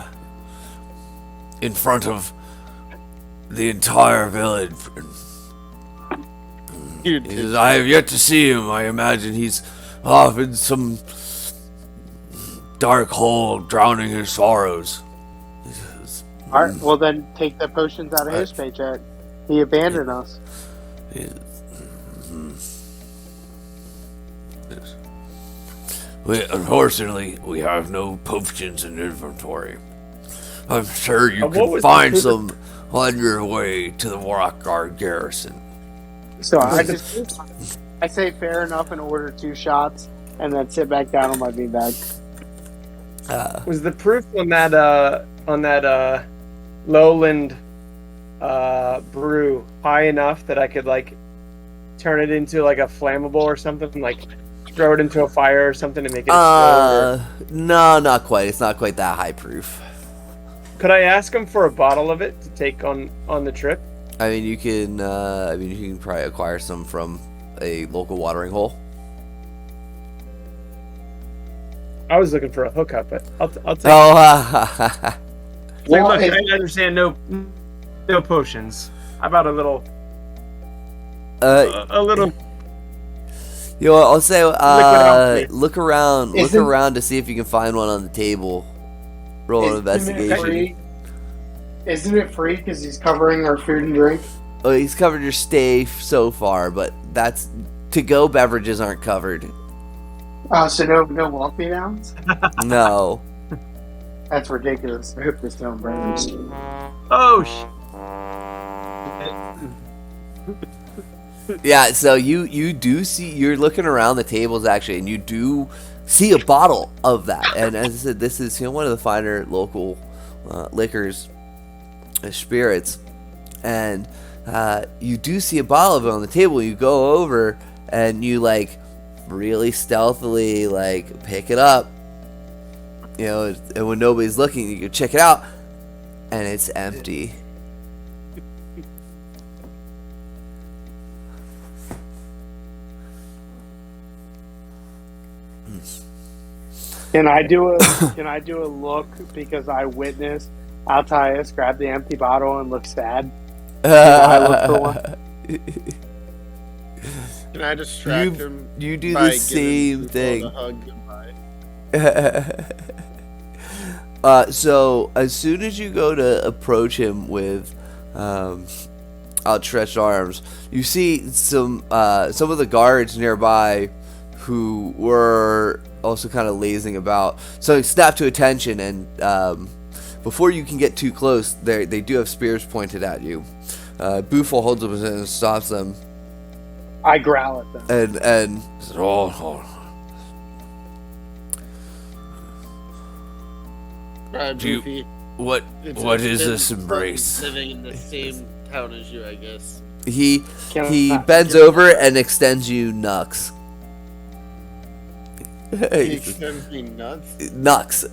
[SPEAKER 5] in front of the entire village.
[SPEAKER 2] You
[SPEAKER 5] He
[SPEAKER 2] did.
[SPEAKER 5] says, I have yet to see him. I imagine he's off in some dark hole drowning his sorrows. He says,
[SPEAKER 3] All right, well then take the potions out of his paycheck. He abandoned us.
[SPEAKER 5] Yes. Unfortunately, we have no potions in inventory. I'm sure you
[SPEAKER 4] What
[SPEAKER 5] can
[SPEAKER 4] was
[SPEAKER 5] find
[SPEAKER 4] the-
[SPEAKER 5] some on your way to the Rock Guard garrison.
[SPEAKER 3] So I say fair enough and order 2 shots and then sit back down on my beanbag.
[SPEAKER 4] Was the proof on that lowland brew high enough that I could like turn it into like a flammable or something, like throw it into a fire or something to make it explode? Or...
[SPEAKER 1] No, not quite. It's not quite that high proof.
[SPEAKER 4] Could I ask him for a bottle of it to take on the trip?
[SPEAKER 1] I mean, you can probably acquire some from a local watering hole.
[SPEAKER 4] I was looking for a hookup, but I'll take.
[SPEAKER 1] Oh,
[SPEAKER 3] Well,
[SPEAKER 4] Look,
[SPEAKER 3] if-
[SPEAKER 4] I understand no potions. How about a little?
[SPEAKER 1] uh,
[SPEAKER 4] A little.
[SPEAKER 1] you know, what, I'll say,
[SPEAKER 4] alchemy.
[SPEAKER 1] look around
[SPEAKER 3] Isn't-
[SPEAKER 1] to see if you can find one on the table. Roll an
[SPEAKER 3] Isn't it
[SPEAKER 1] investigation.
[SPEAKER 3] free? Isn't it free because he's covering our food and drink?
[SPEAKER 1] Oh, he's covered your stay so far, but that's to-go beverages aren't covered.
[SPEAKER 3] So no walk me downs?
[SPEAKER 1] No.
[SPEAKER 3] That's ridiculous. I hope this don't burns.
[SPEAKER 4] Oh,
[SPEAKER 1] Yeah, so you do see, you're looking around the tables actually, and you do see a bottle of that. And as I said, this is one of the finer local liquors, spirits, and you do see a bottle of it on the table. You go over and you like really stealthily like pick it up, and when nobody's looking, you can check it out, and it's empty.
[SPEAKER 3] Can I do a look because I witnessed Altius grab the empty bottle and look sad? I look for one.
[SPEAKER 2] Can I distract him?
[SPEAKER 1] You do
[SPEAKER 2] by
[SPEAKER 1] the same
[SPEAKER 2] giving
[SPEAKER 1] thing.
[SPEAKER 2] Bufo the hug goodbye?
[SPEAKER 1] So as soon as you go to approach him with outstretched arms, you see some of the guards nearby who were also kind of lazing about. So they snap to attention, and before you can get too close, they do have spears pointed at you. Bufo holds up his hand and stops them,
[SPEAKER 3] I growl at them.
[SPEAKER 1] and
[SPEAKER 5] He says, oh. You-
[SPEAKER 2] Goofy.
[SPEAKER 5] What
[SPEAKER 2] It's
[SPEAKER 5] is
[SPEAKER 2] been
[SPEAKER 5] this
[SPEAKER 2] fun
[SPEAKER 5] embrace?
[SPEAKER 2] Living in the same town as you, I guess.
[SPEAKER 1] he
[SPEAKER 3] Can
[SPEAKER 1] he
[SPEAKER 3] I-
[SPEAKER 1] bends over and extends you Nux.
[SPEAKER 2] He extends me nuts.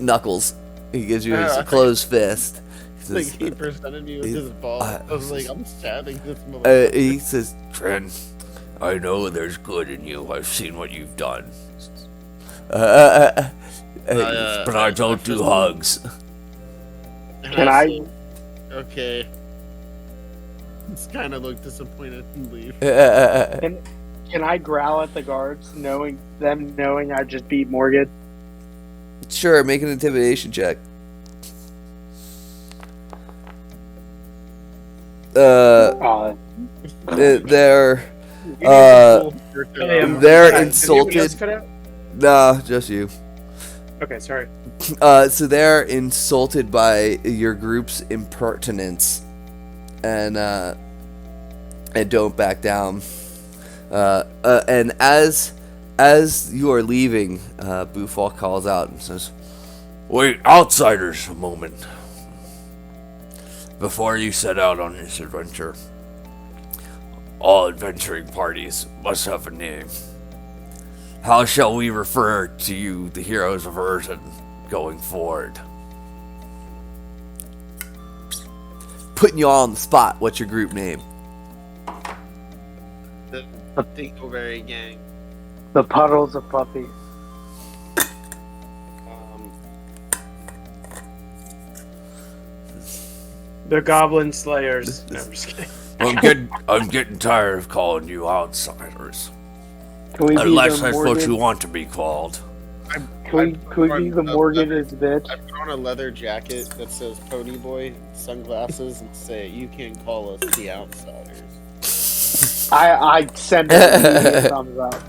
[SPEAKER 1] Knuckles. He gives you his
[SPEAKER 2] Oh,
[SPEAKER 1] closed fist. He
[SPEAKER 2] Like
[SPEAKER 1] says,
[SPEAKER 2] he presented me with his ball. I was like, I'm stabbing this
[SPEAKER 1] he
[SPEAKER 2] motherfucker.
[SPEAKER 1] says,
[SPEAKER 5] Tren, I know there's good in you. I've seen what you've done. but I don't do hugs.
[SPEAKER 3] Can I-
[SPEAKER 2] Okay. Just kind of look disappointed and leave.
[SPEAKER 3] Can I growl at the guards, knowing I just beat Morgan?
[SPEAKER 1] Sure, make an intimidation check.
[SPEAKER 3] Uh,
[SPEAKER 1] They're
[SPEAKER 4] Hey,
[SPEAKER 1] they're
[SPEAKER 4] did
[SPEAKER 1] insulted.
[SPEAKER 4] anybody else cut out?
[SPEAKER 1] Nah, just you.
[SPEAKER 4] Okay, sorry.
[SPEAKER 1] So they're insulted by your group's impertinence, and don't back down. And as you are leaving, Bufal calls out and says,
[SPEAKER 5] Wait, outsiders, a moment. Before you set out on this adventure, all adventuring parties must have a name. How shall we refer to you, the heroes of Urzen, going forward?
[SPEAKER 1] putting you all on the spot. What's your group name?
[SPEAKER 2] The Dingleberry Gang.
[SPEAKER 3] The Puddles of Puppies.
[SPEAKER 4] The Goblin Slayers. No, I'm just kidding.
[SPEAKER 5] I'm getting tired of calling you outsiders.
[SPEAKER 3] Can we be
[SPEAKER 5] Unless
[SPEAKER 3] the
[SPEAKER 5] that's what
[SPEAKER 3] Morgan?
[SPEAKER 5] you want to be called.
[SPEAKER 3] Can we be the Morgan is bitch?
[SPEAKER 2] I put on a leather jacket that says Pony Boy, sunglasses, and say, "You can call us the Outsiders."
[SPEAKER 3] I send an immediate thumbs up.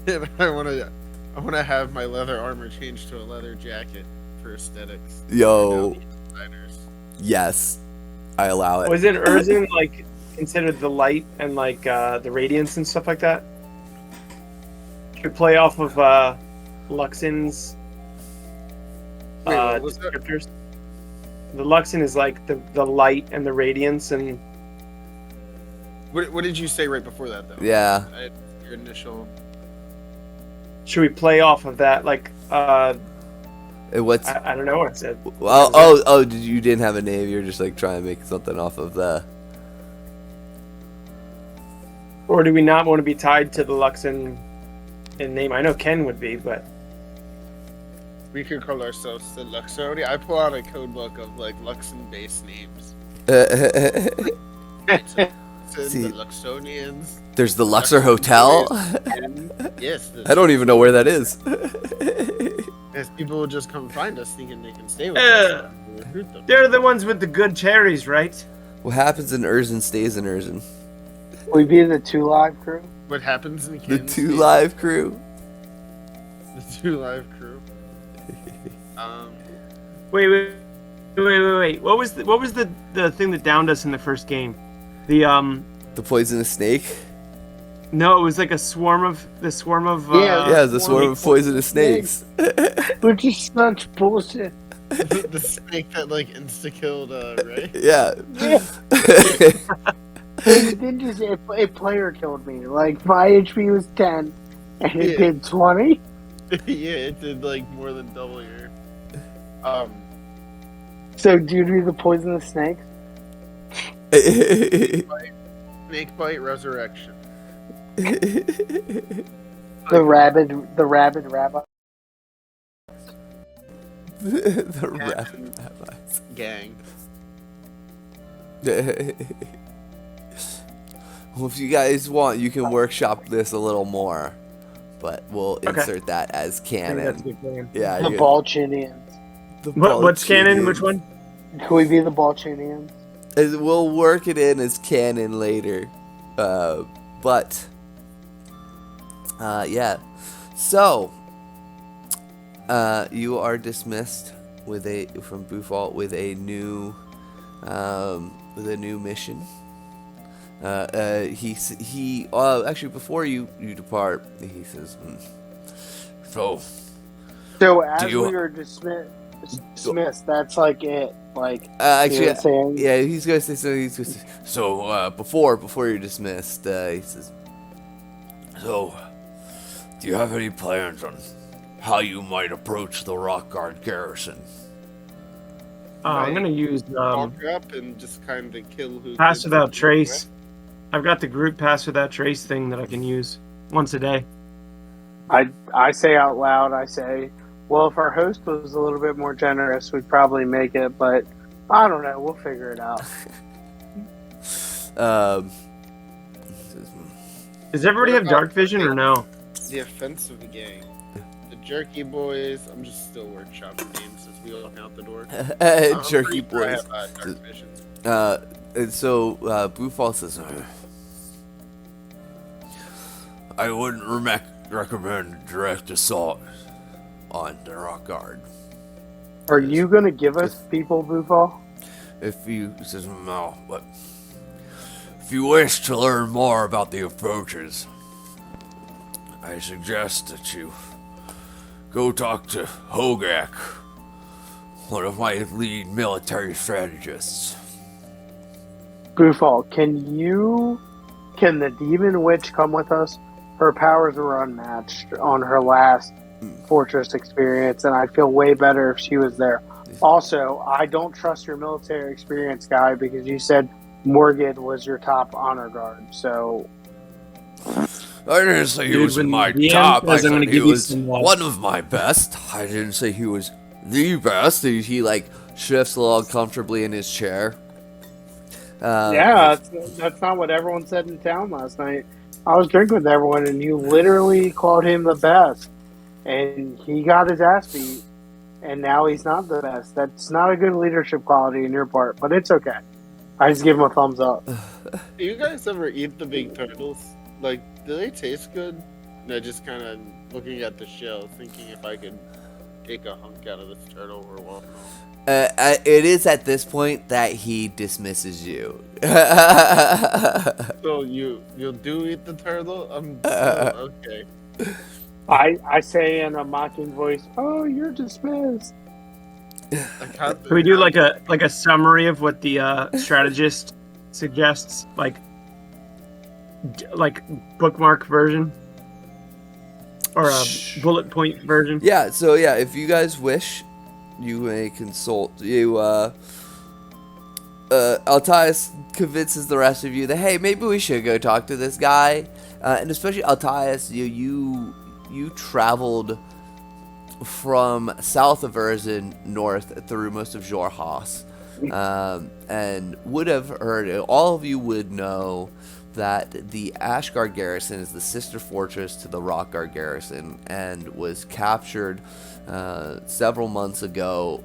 [SPEAKER 2] And I want to have my leather armor changed to a leather jacket for aesthetics.
[SPEAKER 1] Yo,
[SPEAKER 2] The Outsiders.
[SPEAKER 1] yes, I allow it.
[SPEAKER 4] Wasn't Urzen like considered the light and like the radiance and stuff like that? Should we play off of Luxon's
[SPEAKER 2] Wait, what was that?
[SPEAKER 4] descriptors? The Luxon is like the light and the radiance, and
[SPEAKER 2] What did you say right before that, though?
[SPEAKER 1] Yeah.
[SPEAKER 2] Your initial.
[SPEAKER 4] should we play off of that? Like
[SPEAKER 1] What's
[SPEAKER 4] I don't know what it said.
[SPEAKER 1] oh, you didn't have a name. You're just like trying to make something off of the.
[SPEAKER 4] Or do we not want to be tied to the Luxon in name? I know Ken would be, but
[SPEAKER 2] We could call ourselves the Luxoni. I pull out a code book of like Luxon-based names.
[SPEAKER 1] See.
[SPEAKER 2] The Luxonians.
[SPEAKER 1] There's the Luxor Hotel.
[SPEAKER 2] Yes.
[SPEAKER 1] I don't even know where that is.
[SPEAKER 2] Yes, people will just come find us thinking they can stay with
[SPEAKER 4] Uh,
[SPEAKER 2] us. and we'll recruit them.
[SPEAKER 4] they're the ones with the good cherries, right?
[SPEAKER 1] What happens in Urzen stays in Urzen.
[SPEAKER 3] We be the Two Live crew.
[SPEAKER 2] What happens in
[SPEAKER 1] The
[SPEAKER 2] Kansas
[SPEAKER 1] Two
[SPEAKER 2] State-
[SPEAKER 1] Live crew.
[SPEAKER 2] The Two Live crew.
[SPEAKER 4] Wait. What was the thing that downed us in the first game? The
[SPEAKER 1] The poisonous snake.
[SPEAKER 4] no, it was like a swarm of
[SPEAKER 3] Yeah.
[SPEAKER 1] Yeah, the swarm of poisonous snakes.
[SPEAKER 3] Which is such bullshit.
[SPEAKER 2] the snake that like insta-killed, right?
[SPEAKER 1] Yeah.
[SPEAKER 3] Yeah. It did just a player killed me. Like my HP was 10, and it
[SPEAKER 2] Yeah.
[SPEAKER 3] did 20.
[SPEAKER 2] Yeah, it did like more than double your.
[SPEAKER 3] So do you do the poisonous snakes?
[SPEAKER 2] Snake bite resurrection.
[SPEAKER 3] The rabid rabbit.
[SPEAKER 1] The rapid rabbis.
[SPEAKER 2] Gang.
[SPEAKER 1] Well, if you guys want, you can workshop this a little more, but we'll insert that as
[SPEAKER 4] I think that's a
[SPEAKER 1] canon.
[SPEAKER 4] good plan.
[SPEAKER 1] Yeah,
[SPEAKER 3] The
[SPEAKER 1] you-
[SPEAKER 3] Balchinians.
[SPEAKER 1] the
[SPEAKER 4] What's canon?
[SPEAKER 1] Balchinians.
[SPEAKER 4] Which one?
[SPEAKER 3] Can we be the Balchinians?
[SPEAKER 1] We'll work it in as canon later, but yeah. So you are dismissed from Bufalt with a new mission. He actually before you depart, he says,
[SPEAKER 5] So,
[SPEAKER 3] So as
[SPEAKER 5] Do you-
[SPEAKER 3] we were dismissed, that's like it. Like
[SPEAKER 1] actually,
[SPEAKER 3] you know what I'm saying?
[SPEAKER 1] yeah, he's gonna say so. He's gonna say, so before you're dismissed, he says,
[SPEAKER 5] so, do you have any plans on how you might approach the Rock Guard garrison?
[SPEAKER 4] I'm gonna use
[SPEAKER 2] Walk up and just kind of kill who.
[SPEAKER 4] pass
[SPEAKER 2] gives
[SPEAKER 4] without
[SPEAKER 2] it
[SPEAKER 4] trace. I've got the group pass without trace thing that I can use once a day.
[SPEAKER 3] I say out loud, I say, well, if our host was a little bit more generous, we'd probably make it, but I don't know. We'll figure it out.
[SPEAKER 1] Um,
[SPEAKER 4] Does everybody have dark vision or no?
[SPEAKER 2] The offensive gang. The jerky boys. I'm just still workshopping names as we walk out the door.
[SPEAKER 1] Jerky
[SPEAKER 2] I'm pretty
[SPEAKER 1] boys.
[SPEAKER 2] sure I have, dark vision.
[SPEAKER 1] And so Bufal says,
[SPEAKER 5] I wouldn't recommend direct assault on the rock guard.
[SPEAKER 3] Are you going to give us people, Bufal?
[SPEAKER 5] If you says no, but if you wish to learn more about the approaches, I suggest that you go talk to Hogak, one of my lead military strategists.
[SPEAKER 3] Bufal, can the demon witch come with us? Her powers were unmatched on her last fortress experience, and I'd feel way better if she was there. Also, I don't trust your military experience guy because you said Morgan was your top honor guard. So
[SPEAKER 5] I didn't say he was my top. I said he was one of my best. I didn't say he was the best.
[SPEAKER 1] he like shifts along comfortably in his chair.
[SPEAKER 3] Yeah, that's not what everyone said in town last night. I was drinking with everyone, and you literally called him the best, and he got his ass beat, and now he's not the best. That's not a good leadership quality in your part, but it's okay. I just give him a thumbs up.
[SPEAKER 2] Do you guys ever eat the big turtles? Like, do they taste good? No, just kind of looking at the shell, thinking if I could take a hunk out of this turtle or what.
[SPEAKER 1] It is at this point that he dismisses you.
[SPEAKER 2] So you do eat the turtle? Okay.
[SPEAKER 3] I say in a mocking voice, "Oh, you're dismissed."
[SPEAKER 4] Can we do like a summary of what the strategist suggests, like bookmark version or a bullet point version?
[SPEAKER 1] Yeah. So yeah, if you guys wish, you may consult. Altias convinces the rest of you that hey, maybe we should go talk to this guy, and especially Altias, you traveled from south of Erzin north through most of Jorhas, and would have heard. All of you would know that the Ashgard garrison is the sister fortress to the Rockguard garrison, and was captured several months ago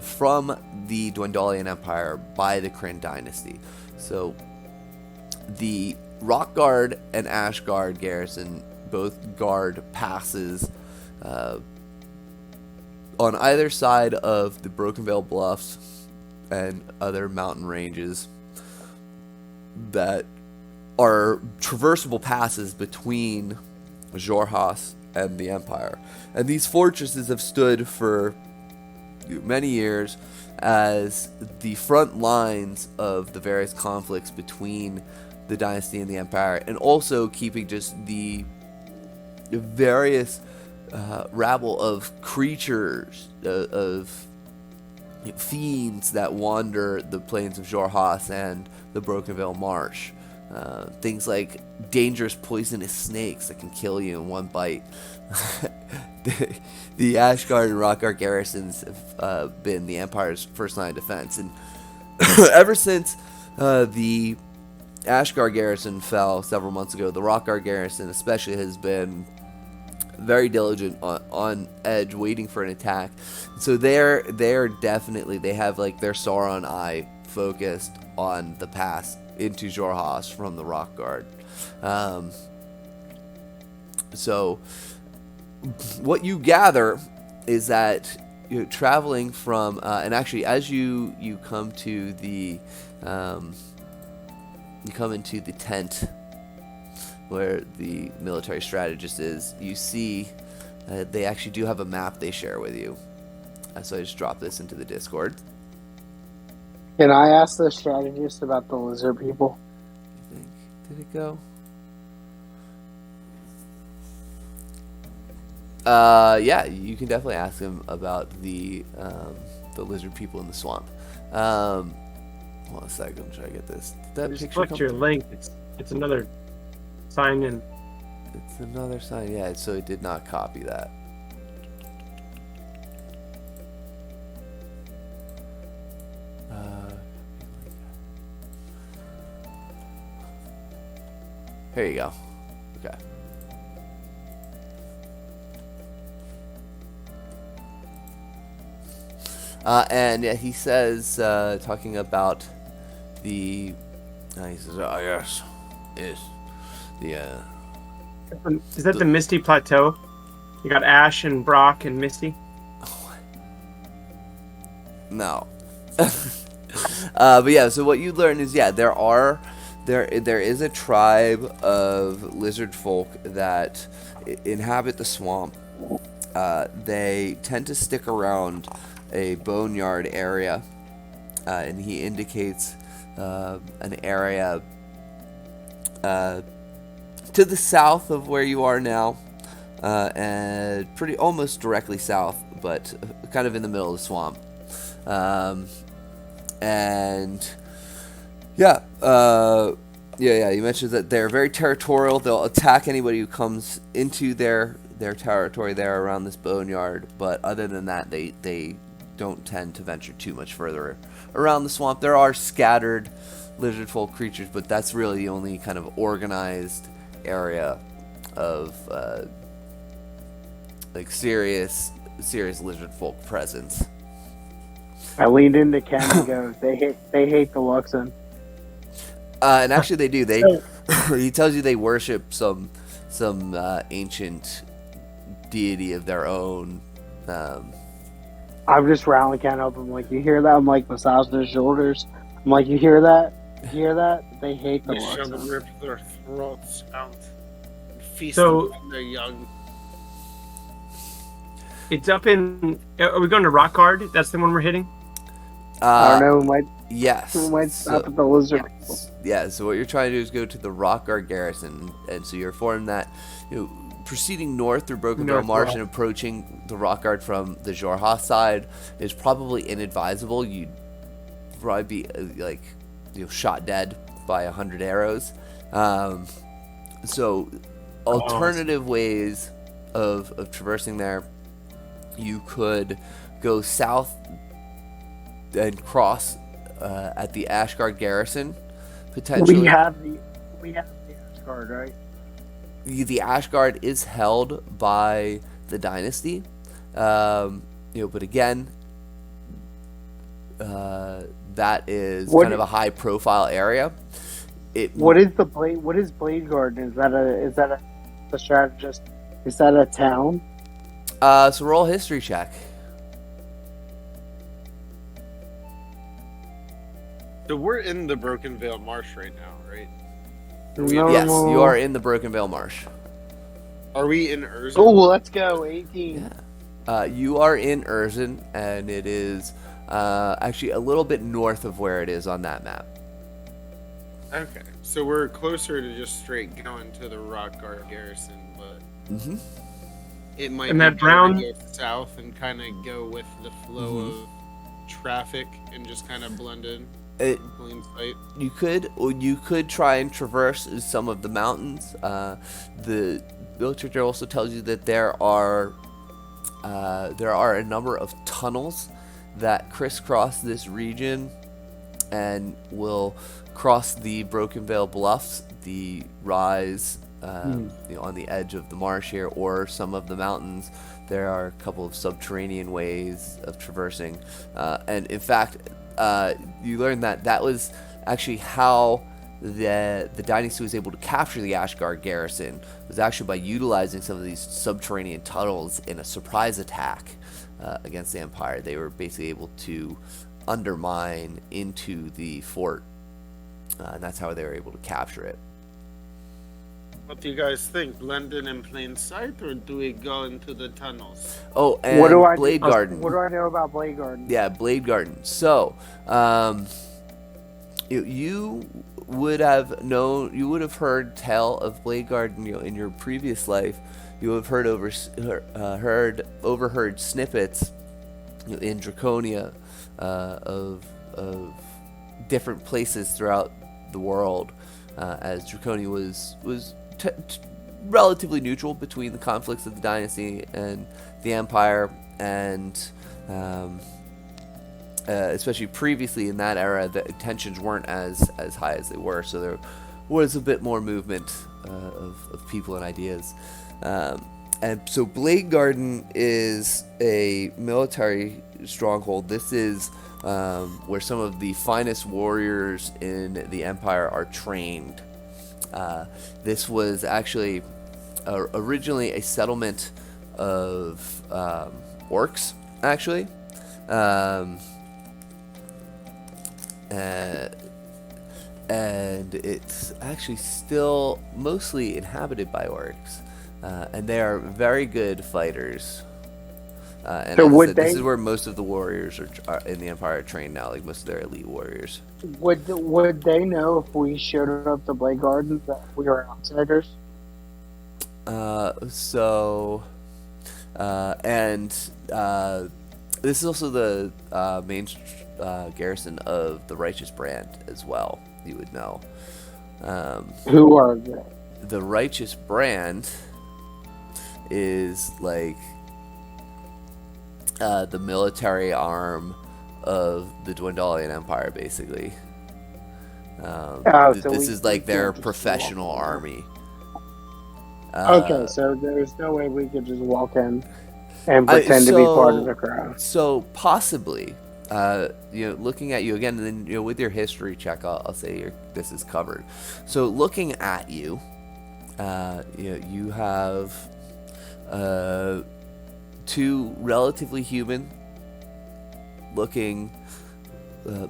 [SPEAKER 1] from the Dwendalian Empire by the Kryn dynasty. So the Rockguard and Ashgard garrison both guard passes on either side of the Broken Vale Bluffs and other mountain ranges that are traversable passes between Jorhas and the Empire. And these fortresses have stood for many years as the front lines of the various conflicts between the dynasty and the Empire, and also keeping just the various rabble of creatures, of fiends that wander the plains of Jorhas and the Broken Vale Marsh. Things like dangerous poisonous snakes that can kill you in one bite. The Ashgard and Rockguard garrisons have been the Empire's first line of defense, and ever since the Ashgard garrison fell several months ago, the Rockguard garrison especially has been very diligent on edge, waiting for an attack. So they're definitely, they have like their Sauron eye focused on the pass into Jorhas from the Rockguard. So what you gather is that you're traveling from, and actually as you come to the, you come into the tent where the military strategist is, you see they actually do have a map they share with you. So I just dropped this into the Discord.
[SPEAKER 3] Can I ask the strategist about the lizard people?
[SPEAKER 1] I think, did it go? Yeah, you can definitely ask him about the lizard people in the swamp. Hold on a second, I'm trying to get this. Did that
[SPEAKER 4] Just
[SPEAKER 1] picture
[SPEAKER 4] click
[SPEAKER 1] come
[SPEAKER 4] your
[SPEAKER 1] through?
[SPEAKER 4] link. It's another sign in.
[SPEAKER 1] It's another sign. Yeah, so it did not copy that. Here you go. Okay. And yeah, he says, talking about the, he says, oh yes, the,
[SPEAKER 4] Is that the Misty Plateau? You got Ash and Brock and Misty.
[SPEAKER 1] no. But yeah, so what you learn is, yeah, there is a tribe of lizard folk that inhabit the swamp. They tend to stick around a boneyard area, and he indicates an area to the south of where you are now, and pretty almost directly south, but kind of in the middle of the swamp. And yeah, you mentioned that they're very territorial. They'll attack anybody who comes into their territory there around this boneyard, but other than that, they don't tend to venture too much further around the swamp. There are scattered lizard folk creatures, but that's really the only kind of organized area of like serious lizard folk presence.
[SPEAKER 3] I leaned into Ken and goes, they hate the Luxon.
[SPEAKER 1] And actually, they do. He tells you they worship some ancient deity of their own.
[SPEAKER 3] I'm just rounding Ken up. I'm like, you hear that? I'm like massaging his shoulders. I'm like, you hear that? You hear that? They hate the
[SPEAKER 2] They shall
[SPEAKER 3] Luxon.
[SPEAKER 2] rip their throats out and feast
[SPEAKER 4] So-
[SPEAKER 2] on their young.
[SPEAKER 4] It's up in. Are we going to Rock Guard? That's the one we're hitting.
[SPEAKER 3] I don't know.
[SPEAKER 1] Yes.
[SPEAKER 3] We might
[SPEAKER 1] So-
[SPEAKER 3] stop at the lizard.
[SPEAKER 1] Yeah, so what you're trying to do is go to the Rock Guard garrison, and so you're informed that, proceeding north through Broken Vale
[SPEAKER 4] North
[SPEAKER 1] Marsh
[SPEAKER 4] Wall.
[SPEAKER 1] and approaching the Rock Guard from the Jorha side is probably inadvisable. You'd probably be shot dead by 100 arrows. So alternative ways of traversing there, you could go south and cross at the Ashgard garrison, potentially.
[SPEAKER 3] We have the Asgard, right?
[SPEAKER 1] The Ashgard is held by the dynasty, but again, that is kind of a high-profile area.
[SPEAKER 3] What is Blade Garden? Is that a strategist? Is that a town?
[SPEAKER 1] So roll a history check.
[SPEAKER 2] So we're in the Broken Vale Marsh right now, right?
[SPEAKER 3] No.
[SPEAKER 1] Yes, you are in the Broken Vale Marsh.
[SPEAKER 2] Are we in Urza?
[SPEAKER 3] Oh, let's go. 18.
[SPEAKER 1] You are in Urzen, and it is actually a little bit north of where it is on that map.
[SPEAKER 2] Okay, so we're closer to just straight going to the Rock Guard garrison, but it might
[SPEAKER 4] And
[SPEAKER 2] be
[SPEAKER 4] that
[SPEAKER 2] better
[SPEAKER 4] brown-
[SPEAKER 2] to go south and kind of go with the flow of traffic and just kind of blend in
[SPEAKER 1] It,
[SPEAKER 2] plain sight.
[SPEAKER 1] you could try and traverse some of the mountains. The literature also tells you that there are a number of tunnels that crisscross this region and will cross the Broken Vale Bluffs, the rise on the edge of the marsh here, or some of the mountains. There are a couple of subterranean ways of traversing, and in fact, you learn that was actually how the dynasty was able to capture the Ashgard garrison, was actually by utilizing some of these subterranean tunnels in a surprise attack against the Empire. They were basically able to undermine into the fort, and that's how they were able to capture it.
[SPEAKER 2] What do you guys think? Blend in plain sight, or do we go into the tunnels?
[SPEAKER 1] Oh, and Blade Garden.
[SPEAKER 3] What do I know about Blade Garden?
[SPEAKER 1] Yeah, Blade Garden. So, you would have known, you would have heard tell of Blade Garden, in your previous life. You have overheard snippets in Draconia of different places throughout the world, as Draconia was relatively neutral between the conflicts of the dynasty and the empire, and especially previously in that era, the tensions weren't as high as they were, so there was a bit more movement of people and ideas. And so Blade Garden is a military stronghold. This is where some of the finest warriors in the Empire are trained. This was actually originally a settlement of orcs, actually. And it's actually still mostly inhabited by orcs. And they are very good fighters. And
[SPEAKER 3] So
[SPEAKER 1] as I
[SPEAKER 3] would
[SPEAKER 1] said, this
[SPEAKER 3] they-
[SPEAKER 1] is where most of the warriors are in the Empire are trained now, like most of their elite warriors.
[SPEAKER 3] Would they know if we showed up to Blade Garden that we were outsiders?
[SPEAKER 1] This is also the main garrison of the Righteous Brand as well, you would know.
[SPEAKER 3] Who are they?
[SPEAKER 1] The Righteous Brand is like the military arm of the Dwendalian Empire, basically.
[SPEAKER 3] So
[SPEAKER 1] this
[SPEAKER 3] we
[SPEAKER 1] is like their
[SPEAKER 3] can't just
[SPEAKER 1] professional
[SPEAKER 3] walk in.
[SPEAKER 1] army.
[SPEAKER 3] Okay, so there's no way we could just walk in and pretend to be part of the crowd.
[SPEAKER 1] So possibly, looking at you again, and then with your history check, I'll say this is covered. So looking at you, you have two relatively human-looking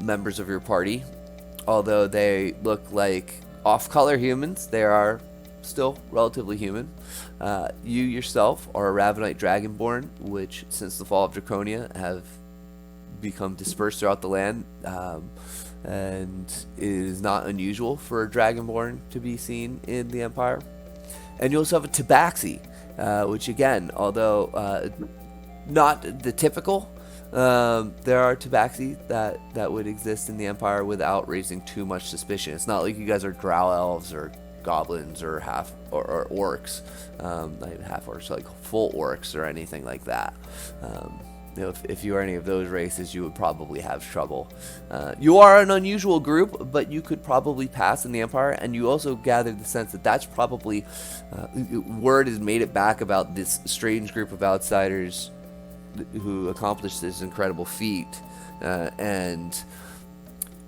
[SPEAKER 1] members of your party. Although they look like off-color humans, they are still relatively human. You yourself are a Ravenite Dragonborn, which since the fall of Draconia have become dispersed throughout the land, and it is not unusual for a Dragonborn to be seen in the Empire. And you also have a Tabaxi, which again, although not the typical, there are Tabaxi that would exist in the Empire without raising too much suspicion. It's not like you guys are drow elves or goblins or half or orcs, not even half orcs, like full orcs or anything like that. If you are any of those races, you would probably have trouble. You are an unusual group, but you could probably pass in the Empire, and you also gathered the sense that that's probably word has made it back about this strange group of outsiders who accomplished this incredible feat, and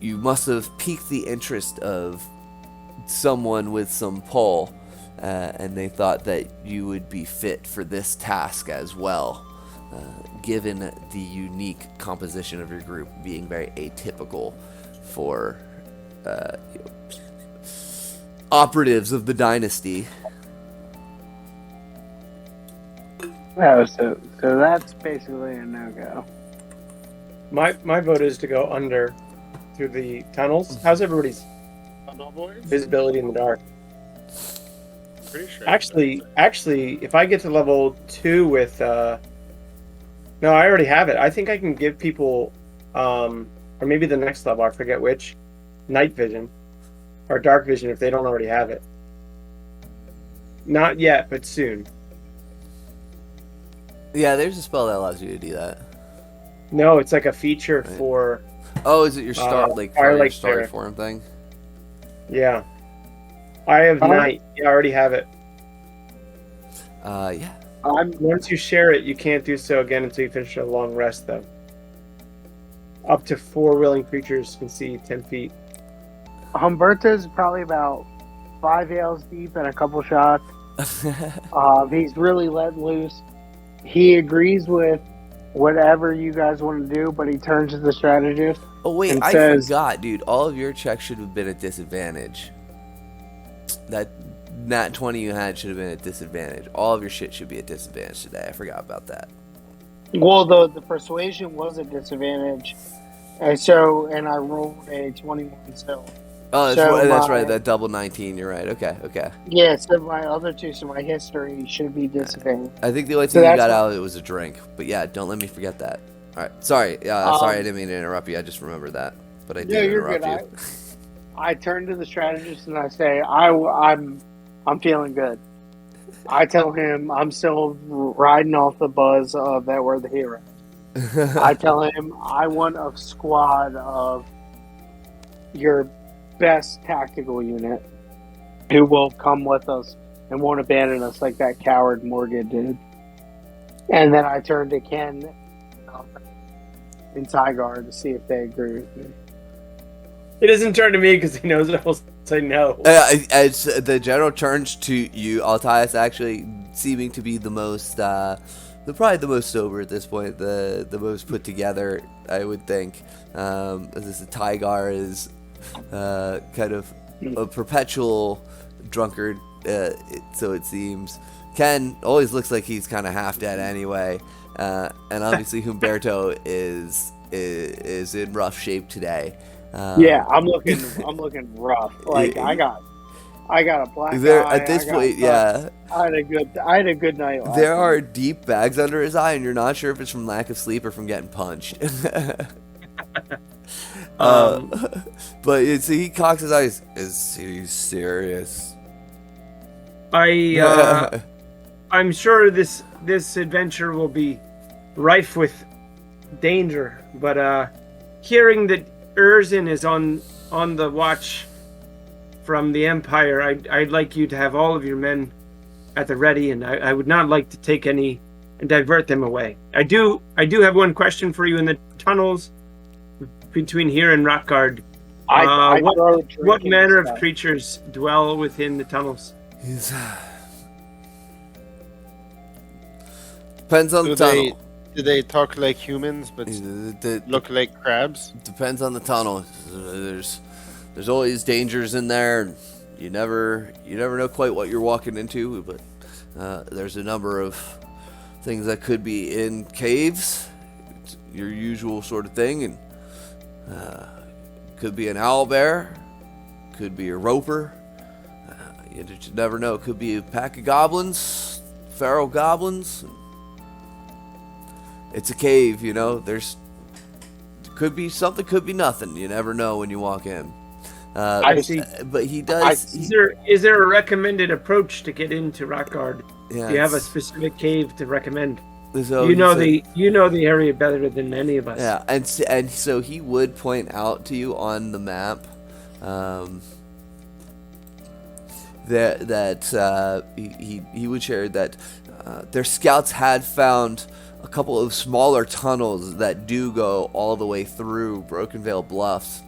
[SPEAKER 1] you must have piqued the interest of someone with some pull, and they thought that you would be fit for this task as well, given the unique composition of your group being very atypical for operatives of the dynasty.
[SPEAKER 3] Oh, so that's basically a no-go.
[SPEAKER 4] My vote is to go under through the tunnels. How's everybody's visibility in the dark?
[SPEAKER 2] Pretty sure.
[SPEAKER 4] Actually, if I get to level 2 with no, I already have it. I think I can give people or maybe the next level, I forget which, night vision or dark vision if they don't already have it. Not yet, but soon.
[SPEAKER 1] Yeah, there's a spell that allows you to do that.
[SPEAKER 4] No, it's like a feature
[SPEAKER 1] Right.
[SPEAKER 4] for
[SPEAKER 1] Oh, is it your star like part of your
[SPEAKER 4] Firelight
[SPEAKER 1] story
[SPEAKER 4] Cleric.
[SPEAKER 1] form thing?
[SPEAKER 4] yeah. I have night. Yeah, I already have it.
[SPEAKER 1] Yeah.
[SPEAKER 4] Once you share it, you can't do so again until you finish a long rest, though. Up to 4 willing creatures can see 10 feet.
[SPEAKER 3] Humberto's probably about 5 ales deep and a couple shots. He's really let loose. He agrees with whatever you guys want to do, but he turns to the strategist.
[SPEAKER 1] Oh wait,
[SPEAKER 3] and
[SPEAKER 1] I
[SPEAKER 3] says-
[SPEAKER 1] forgot, dude. All of your checks should have been at disadvantage. That nat 20 you had should have been at disadvantage. All of your shit should be at disadvantage today. I forgot about that.
[SPEAKER 3] Well, the persuasion was a disadvantage, and I rolled a 21. So
[SPEAKER 1] Oh, that's,
[SPEAKER 3] So
[SPEAKER 1] that's
[SPEAKER 3] my-
[SPEAKER 1] right. That double 19. You're right. Okay.
[SPEAKER 3] yeah, so my other two, so my history should be disadvantage.
[SPEAKER 1] I think the only
[SPEAKER 3] So
[SPEAKER 1] thing you
[SPEAKER 3] that's
[SPEAKER 1] got
[SPEAKER 3] what-
[SPEAKER 1] out of it was a drink. But yeah, don't let me forget that. All right. Sorry. Sorry, I didn't mean to interrupt you. I just remembered that. But I did
[SPEAKER 3] Yeah, you're
[SPEAKER 1] interrupt
[SPEAKER 3] good.
[SPEAKER 1] you.
[SPEAKER 3] I turn to the strategist and I say, I'm feeling good. I tell him I'm still riding off the buzz of that we're the hero. I tell him I want a squad of your best tactical unit who will come with us and won't abandon us like that coward Morgan did. And then I turn to Ken and Tygar to see if they agree with me.
[SPEAKER 4] He doesn't turn to me because he knows I will say no.
[SPEAKER 1] As the general turns to you, Altias actually seeming to be the most, probably the most sober at this point, the most put together, I would think. As Tygar is kind of a perpetual drunkard, so it seems. Ken always looks like he's kind of half dead anyway, and obviously Humberto is in rough shape today.
[SPEAKER 3] Yeah, I'm looking rough. Like I got a black eye.
[SPEAKER 1] At this point, yeah.
[SPEAKER 3] I had a good night last
[SPEAKER 1] There are
[SPEAKER 3] night.
[SPEAKER 1] deep bags under his eye, and you're not sure if it's from lack of sleep or from getting punched. But he cocks his eyes. Is he serious?
[SPEAKER 4] I'm sure this adventure will be rife with danger, but hearing that Erzin is on the watch from the Empire, I'd like you to have all of your men at the ready, and I would not like to take any and divert them away. I do have one question for you. In the tunnels between here and Rockguard, what manner of creatures dwell within the tunnels?
[SPEAKER 1] Depends on the tunnel.
[SPEAKER 2] Do they talk like humans but look like crabs?
[SPEAKER 1] Depends on the tunnel. There's always dangers in there. You never know quite what you're walking into, but there's a number of things that could be in caves. It's your usual sort of thing, and could be an owlbear, could be a roper. You just never know. It could be a pack of goblins, feral goblins. It's a cave, you know. Could be something, could be nothing. You never know when you walk in.
[SPEAKER 4] I see.
[SPEAKER 1] But he does.
[SPEAKER 4] Is there a recommended approach to get into Rockguard?
[SPEAKER 1] Yeah,
[SPEAKER 4] Do you have a specific cave to recommend?
[SPEAKER 1] So
[SPEAKER 4] you know the area better than any of us.
[SPEAKER 1] Yeah, and so he would point out to you on the map that he would share that their scouts had found a couple of smaller tunnels that do go all the way through Broken Vale Bluffs.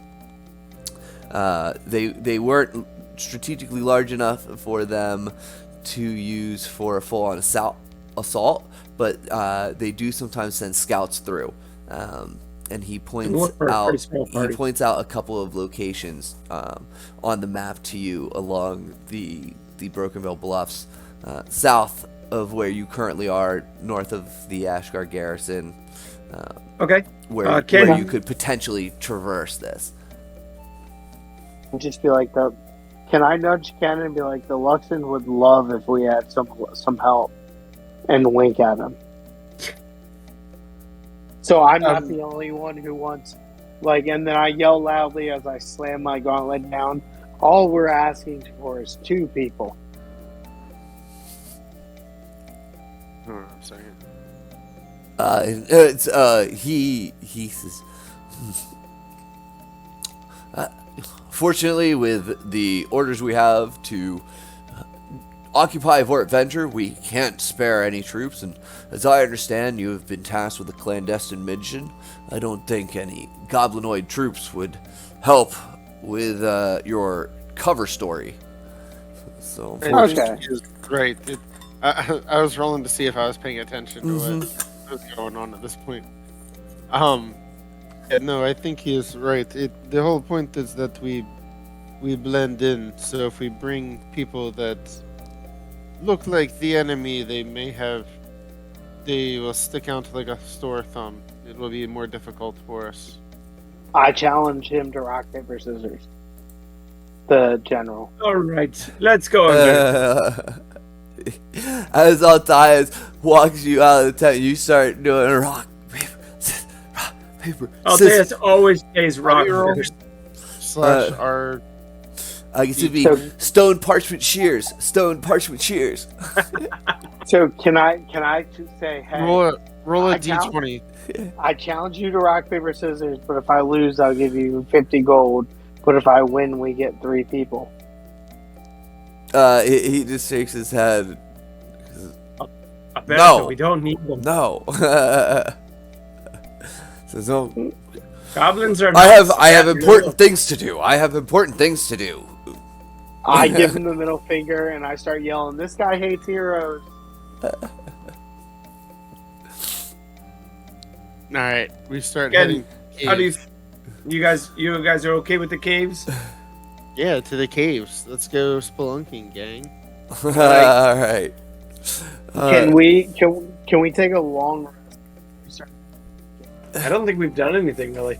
[SPEAKER 1] They weren't strategically large enough for them to use for a full-on assault, but they do sometimes send scouts through. And he points out a couple of locations on the map to you along the Broken Vale Bluffs, south of where you currently are, north of the Ashgar garrison.
[SPEAKER 4] Okay.
[SPEAKER 1] Where you could potentially traverse this.
[SPEAKER 3] Just be like can I nudge Ken and be like, the Luxon would love if we had some help, and wink at him. So I'm not the only one who wants, and then I yell loudly as I slam my gauntlet down. All we're asking for is 2 people.
[SPEAKER 2] I'm sorry.
[SPEAKER 1] He says, fortunately, with the orders we have to occupy Fort Venture, we can't spare any troops, and as I understand, you have been tasked with a clandestine mission. I don't think any goblinoid troops would help with your cover story. So,
[SPEAKER 3] okay.
[SPEAKER 2] Right. I was rolling to see if I was paying attention to what was going on at this point. No, I think he is right. The whole point is that we blend in. So if we bring people that look like the enemy, they will stick out like a sore thumb. It will be more difficult for us.
[SPEAKER 3] I challenge him to rock, paper, scissors. The general.
[SPEAKER 4] All right, let's go.
[SPEAKER 1] As Altias walks you out of the tent, you start doing rock, paper, scissors, rock, paper, scissors.
[SPEAKER 4] Altias always stays rock.
[SPEAKER 2] /R.
[SPEAKER 1] I guess it'd be
[SPEAKER 3] So-
[SPEAKER 1] stone parchment shears. Stone parchment shears.
[SPEAKER 3] So can I just say, hey,
[SPEAKER 2] roll a
[SPEAKER 3] I count-
[SPEAKER 2] d20.
[SPEAKER 3] I challenge you to rock paper scissors, but if I lose, I'll give you 50 gold. But if I win, we get 3 people.
[SPEAKER 1] He just shakes his head.
[SPEAKER 4] Alberto, we don't need them.
[SPEAKER 1] No. Says no.
[SPEAKER 4] Goblins are.
[SPEAKER 1] I have
[SPEAKER 4] not
[SPEAKER 1] important things to do. I have important things to do.
[SPEAKER 3] I give him the middle finger and I start yelling, "This guy hates heroes."
[SPEAKER 2] All right, we start
[SPEAKER 4] Again,
[SPEAKER 2] heading.
[SPEAKER 4] How do
[SPEAKER 2] caves.
[SPEAKER 4] you guys are okay with the caves?
[SPEAKER 2] Yeah, to the caves. Let's go spelunking, gang.
[SPEAKER 1] All right.
[SPEAKER 3] Can we take a long rest?
[SPEAKER 4] I don't think we've done anything really.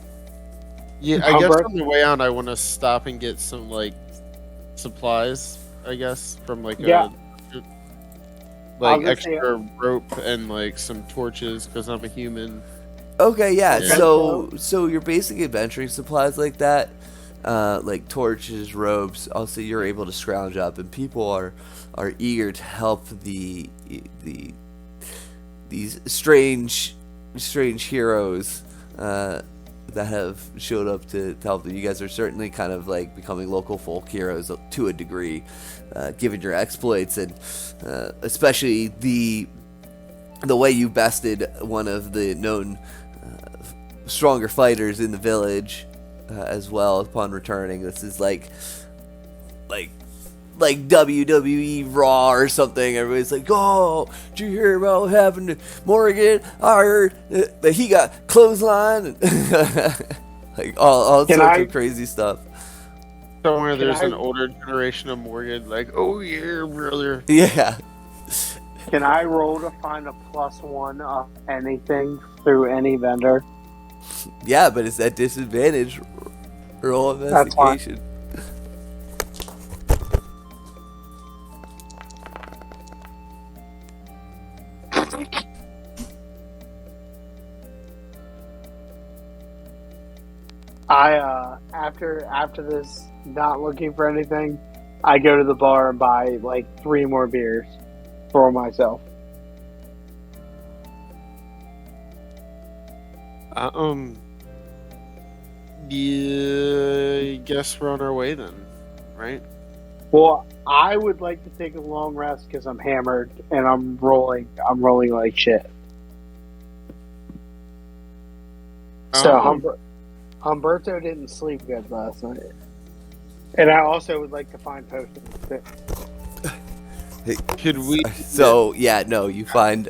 [SPEAKER 2] Yeah, I guess
[SPEAKER 3] Humbert?
[SPEAKER 2] on the way out, I want to stop and get some like supplies. I guess from like
[SPEAKER 3] Yeah.
[SPEAKER 2] like
[SPEAKER 3] gonna say-
[SPEAKER 2] extra rope and like some torches because I'm a human.
[SPEAKER 1] Okay, yeah.
[SPEAKER 2] Yeah.
[SPEAKER 1] So your basic adventuring supplies like that, like torches, ropes. Also, you're able to scrounge up, and people are eager to help these strange heroes that have showed up to help them. You guys are certainly kind of like becoming local folk heroes to a degree, given your exploits, and especially the way you bested one of the known stronger fighters in the village as well upon returning. This is like WWE Raw or something. Everybody's like, "Oh, did you hear about what happened to Morgan? I heard that he got clothesline." Like all
[SPEAKER 3] Can
[SPEAKER 1] sorts
[SPEAKER 3] I-
[SPEAKER 1] of crazy stuff.
[SPEAKER 2] Somewhere
[SPEAKER 3] Can
[SPEAKER 2] there's
[SPEAKER 3] I-
[SPEAKER 2] an older generation of Morgan, like, oh yeah, brother.
[SPEAKER 1] Yeah.
[SPEAKER 3] Can I roll to find a +1 of anything through any vendor?
[SPEAKER 1] Yeah, but it's at disadvantage. Roll
[SPEAKER 3] That's fine.
[SPEAKER 1] investigation.
[SPEAKER 3] I after this, not looking for anything, I go to the bar and buy like 3 more beers for myself.
[SPEAKER 2] Yeah, guess we're on our way then, right?
[SPEAKER 3] Well, I would like to take a long rest because I'm hammered and I'm rolling like shit. So Humberto didn't sleep good last night, and I also would like to find potions.
[SPEAKER 2] Could we?
[SPEAKER 1] So yeah, no, you find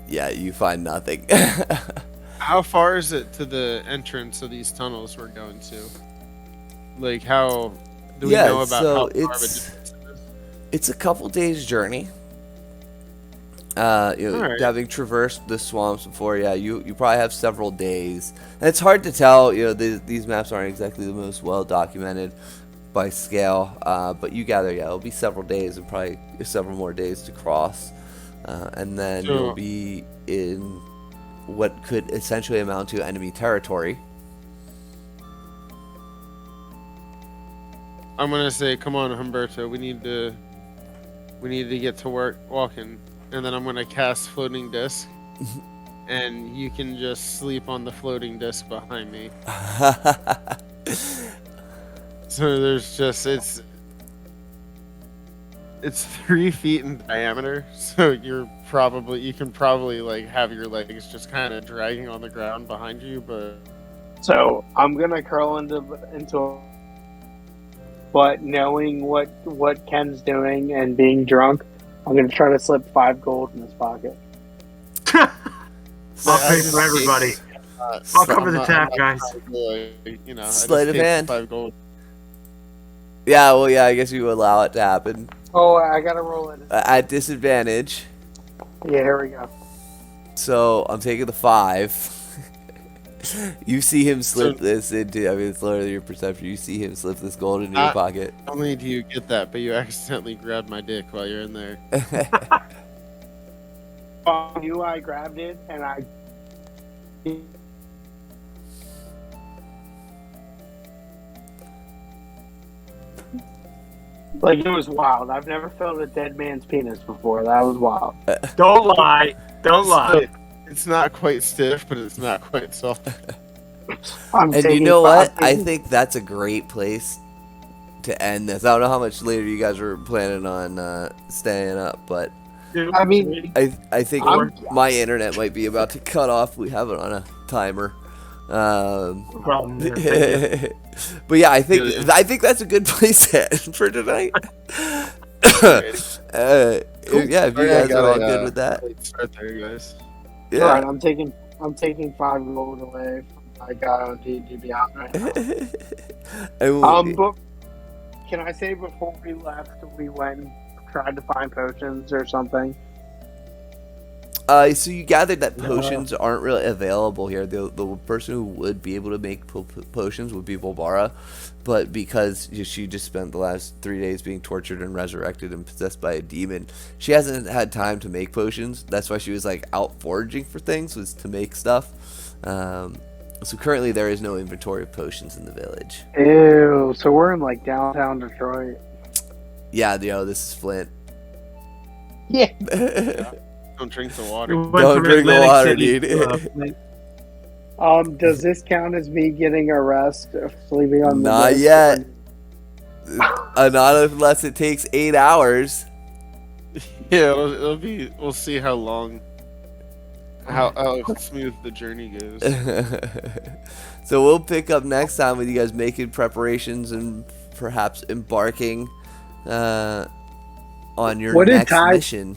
[SPEAKER 1] nothing.
[SPEAKER 2] How far is it to the entrance of these tunnels we're going to? Like, how do we
[SPEAKER 1] Yeah,
[SPEAKER 2] know about
[SPEAKER 1] so
[SPEAKER 2] how far of a
[SPEAKER 1] it's-
[SPEAKER 2] distance it is?
[SPEAKER 1] It's a couple days journey.
[SPEAKER 2] Alright.
[SPEAKER 1] Having traversed the swamps before, yeah, you probably have several days. And it's hard to tell. These maps aren't exactly the most well documented by scale, but you gather, yeah, it'll be several days and probably several more days to cross, and then
[SPEAKER 2] So-
[SPEAKER 1] you'll be in what could essentially amount to enemy territory.
[SPEAKER 2] I'm gonna say, come on, Humberto, we need to get to work walking, and then I'm gonna cast floating disc, and you can just sleep on the floating disc behind me. So there's just it's 3 feet in diameter, so you can probably like have your legs just kind of dragging on the ground behind you, but
[SPEAKER 3] So I'm gonna curl into. But knowing what Ken's doing and being drunk, I'm gonna try to slip 5 gold in his pocket.
[SPEAKER 4] I'll
[SPEAKER 2] I
[SPEAKER 4] pay
[SPEAKER 2] just
[SPEAKER 4] for everybody.
[SPEAKER 2] hate-
[SPEAKER 4] I'll cover
[SPEAKER 2] I'm
[SPEAKER 4] the
[SPEAKER 2] not-
[SPEAKER 4] tab,
[SPEAKER 2] I'm
[SPEAKER 4] guys.
[SPEAKER 2] not really, you know, I just
[SPEAKER 1] Sleight of
[SPEAKER 2] paid
[SPEAKER 1] hand.
[SPEAKER 2] 5 gold.
[SPEAKER 1] Yeah, well, yeah, I guess you allow it to happen
[SPEAKER 3] Oh, I gotta roll it.
[SPEAKER 1] at disadvantage.
[SPEAKER 3] Yeah, here we go.
[SPEAKER 1] So I'm taking the 5. You see him slip this into. I mean, it's literally your perception. You see him slip this gold into your pocket.
[SPEAKER 2] Not only do you get that, but you accidentally grabbed my dick while you're in there.
[SPEAKER 3] I grabbed it and I. Like, it was wild. I've never felt a dead man's penis before. That was wild.
[SPEAKER 4] Don't lie. Don't lie.
[SPEAKER 2] It's not quite stiff, but it's not quite soft.
[SPEAKER 3] I'm
[SPEAKER 1] And you
[SPEAKER 3] taking
[SPEAKER 1] know what?
[SPEAKER 3] five-
[SPEAKER 1] I think that's a great place to end this. I don't know how much later you guys were planning on staying up, but
[SPEAKER 3] I mean,
[SPEAKER 1] I think
[SPEAKER 3] I'm-
[SPEAKER 1] my internet might be about to cut off. We have it on a timer.
[SPEAKER 4] Problem there. Thank you.
[SPEAKER 1] But yeah, I think that's a good place to end for tonight. Yeah, if you guys are all good with that.
[SPEAKER 2] Start there, guys.
[SPEAKER 1] Yeah.
[SPEAKER 3] Alright, I'm taking 5 gold away from my guy on D&D Beyond right now.
[SPEAKER 1] And
[SPEAKER 3] But can I say before we left, we went and tried to find potions or something?
[SPEAKER 1] so you gathered that potions aren't really available here. The person who would be able to make potions would be Volbara, but because she just spent the last 3 days being tortured and resurrected and possessed by a demon, she hasn't had time to make potions. That's why she was like out foraging for things, was to make stuff. So currently there is no inventory of potions in the village.
[SPEAKER 3] Ew, so we're in like downtown Detroit.
[SPEAKER 1] Yeah, this is Flint.
[SPEAKER 3] Yeah.
[SPEAKER 2] Don't drink the water.
[SPEAKER 4] You went
[SPEAKER 1] Don't
[SPEAKER 4] from
[SPEAKER 1] drink the
[SPEAKER 4] Atlantic
[SPEAKER 1] water,
[SPEAKER 4] City
[SPEAKER 1] dude.
[SPEAKER 4] to,
[SPEAKER 3] Does this count as me getting a rest of sleeping on the
[SPEAKER 1] Not
[SPEAKER 3] list?
[SPEAKER 1] yet. Not unless it takes 8 hours.
[SPEAKER 2] Yeah, it'll be. We'll see how long, how smooth the journey goes.
[SPEAKER 1] So we'll pick up next time with you guys making preparations and perhaps embarking on your
[SPEAKER 3] What did
[SPEAKER 1] next
[SPEAKER 3] Ty-
[SPEAKER 1] mission.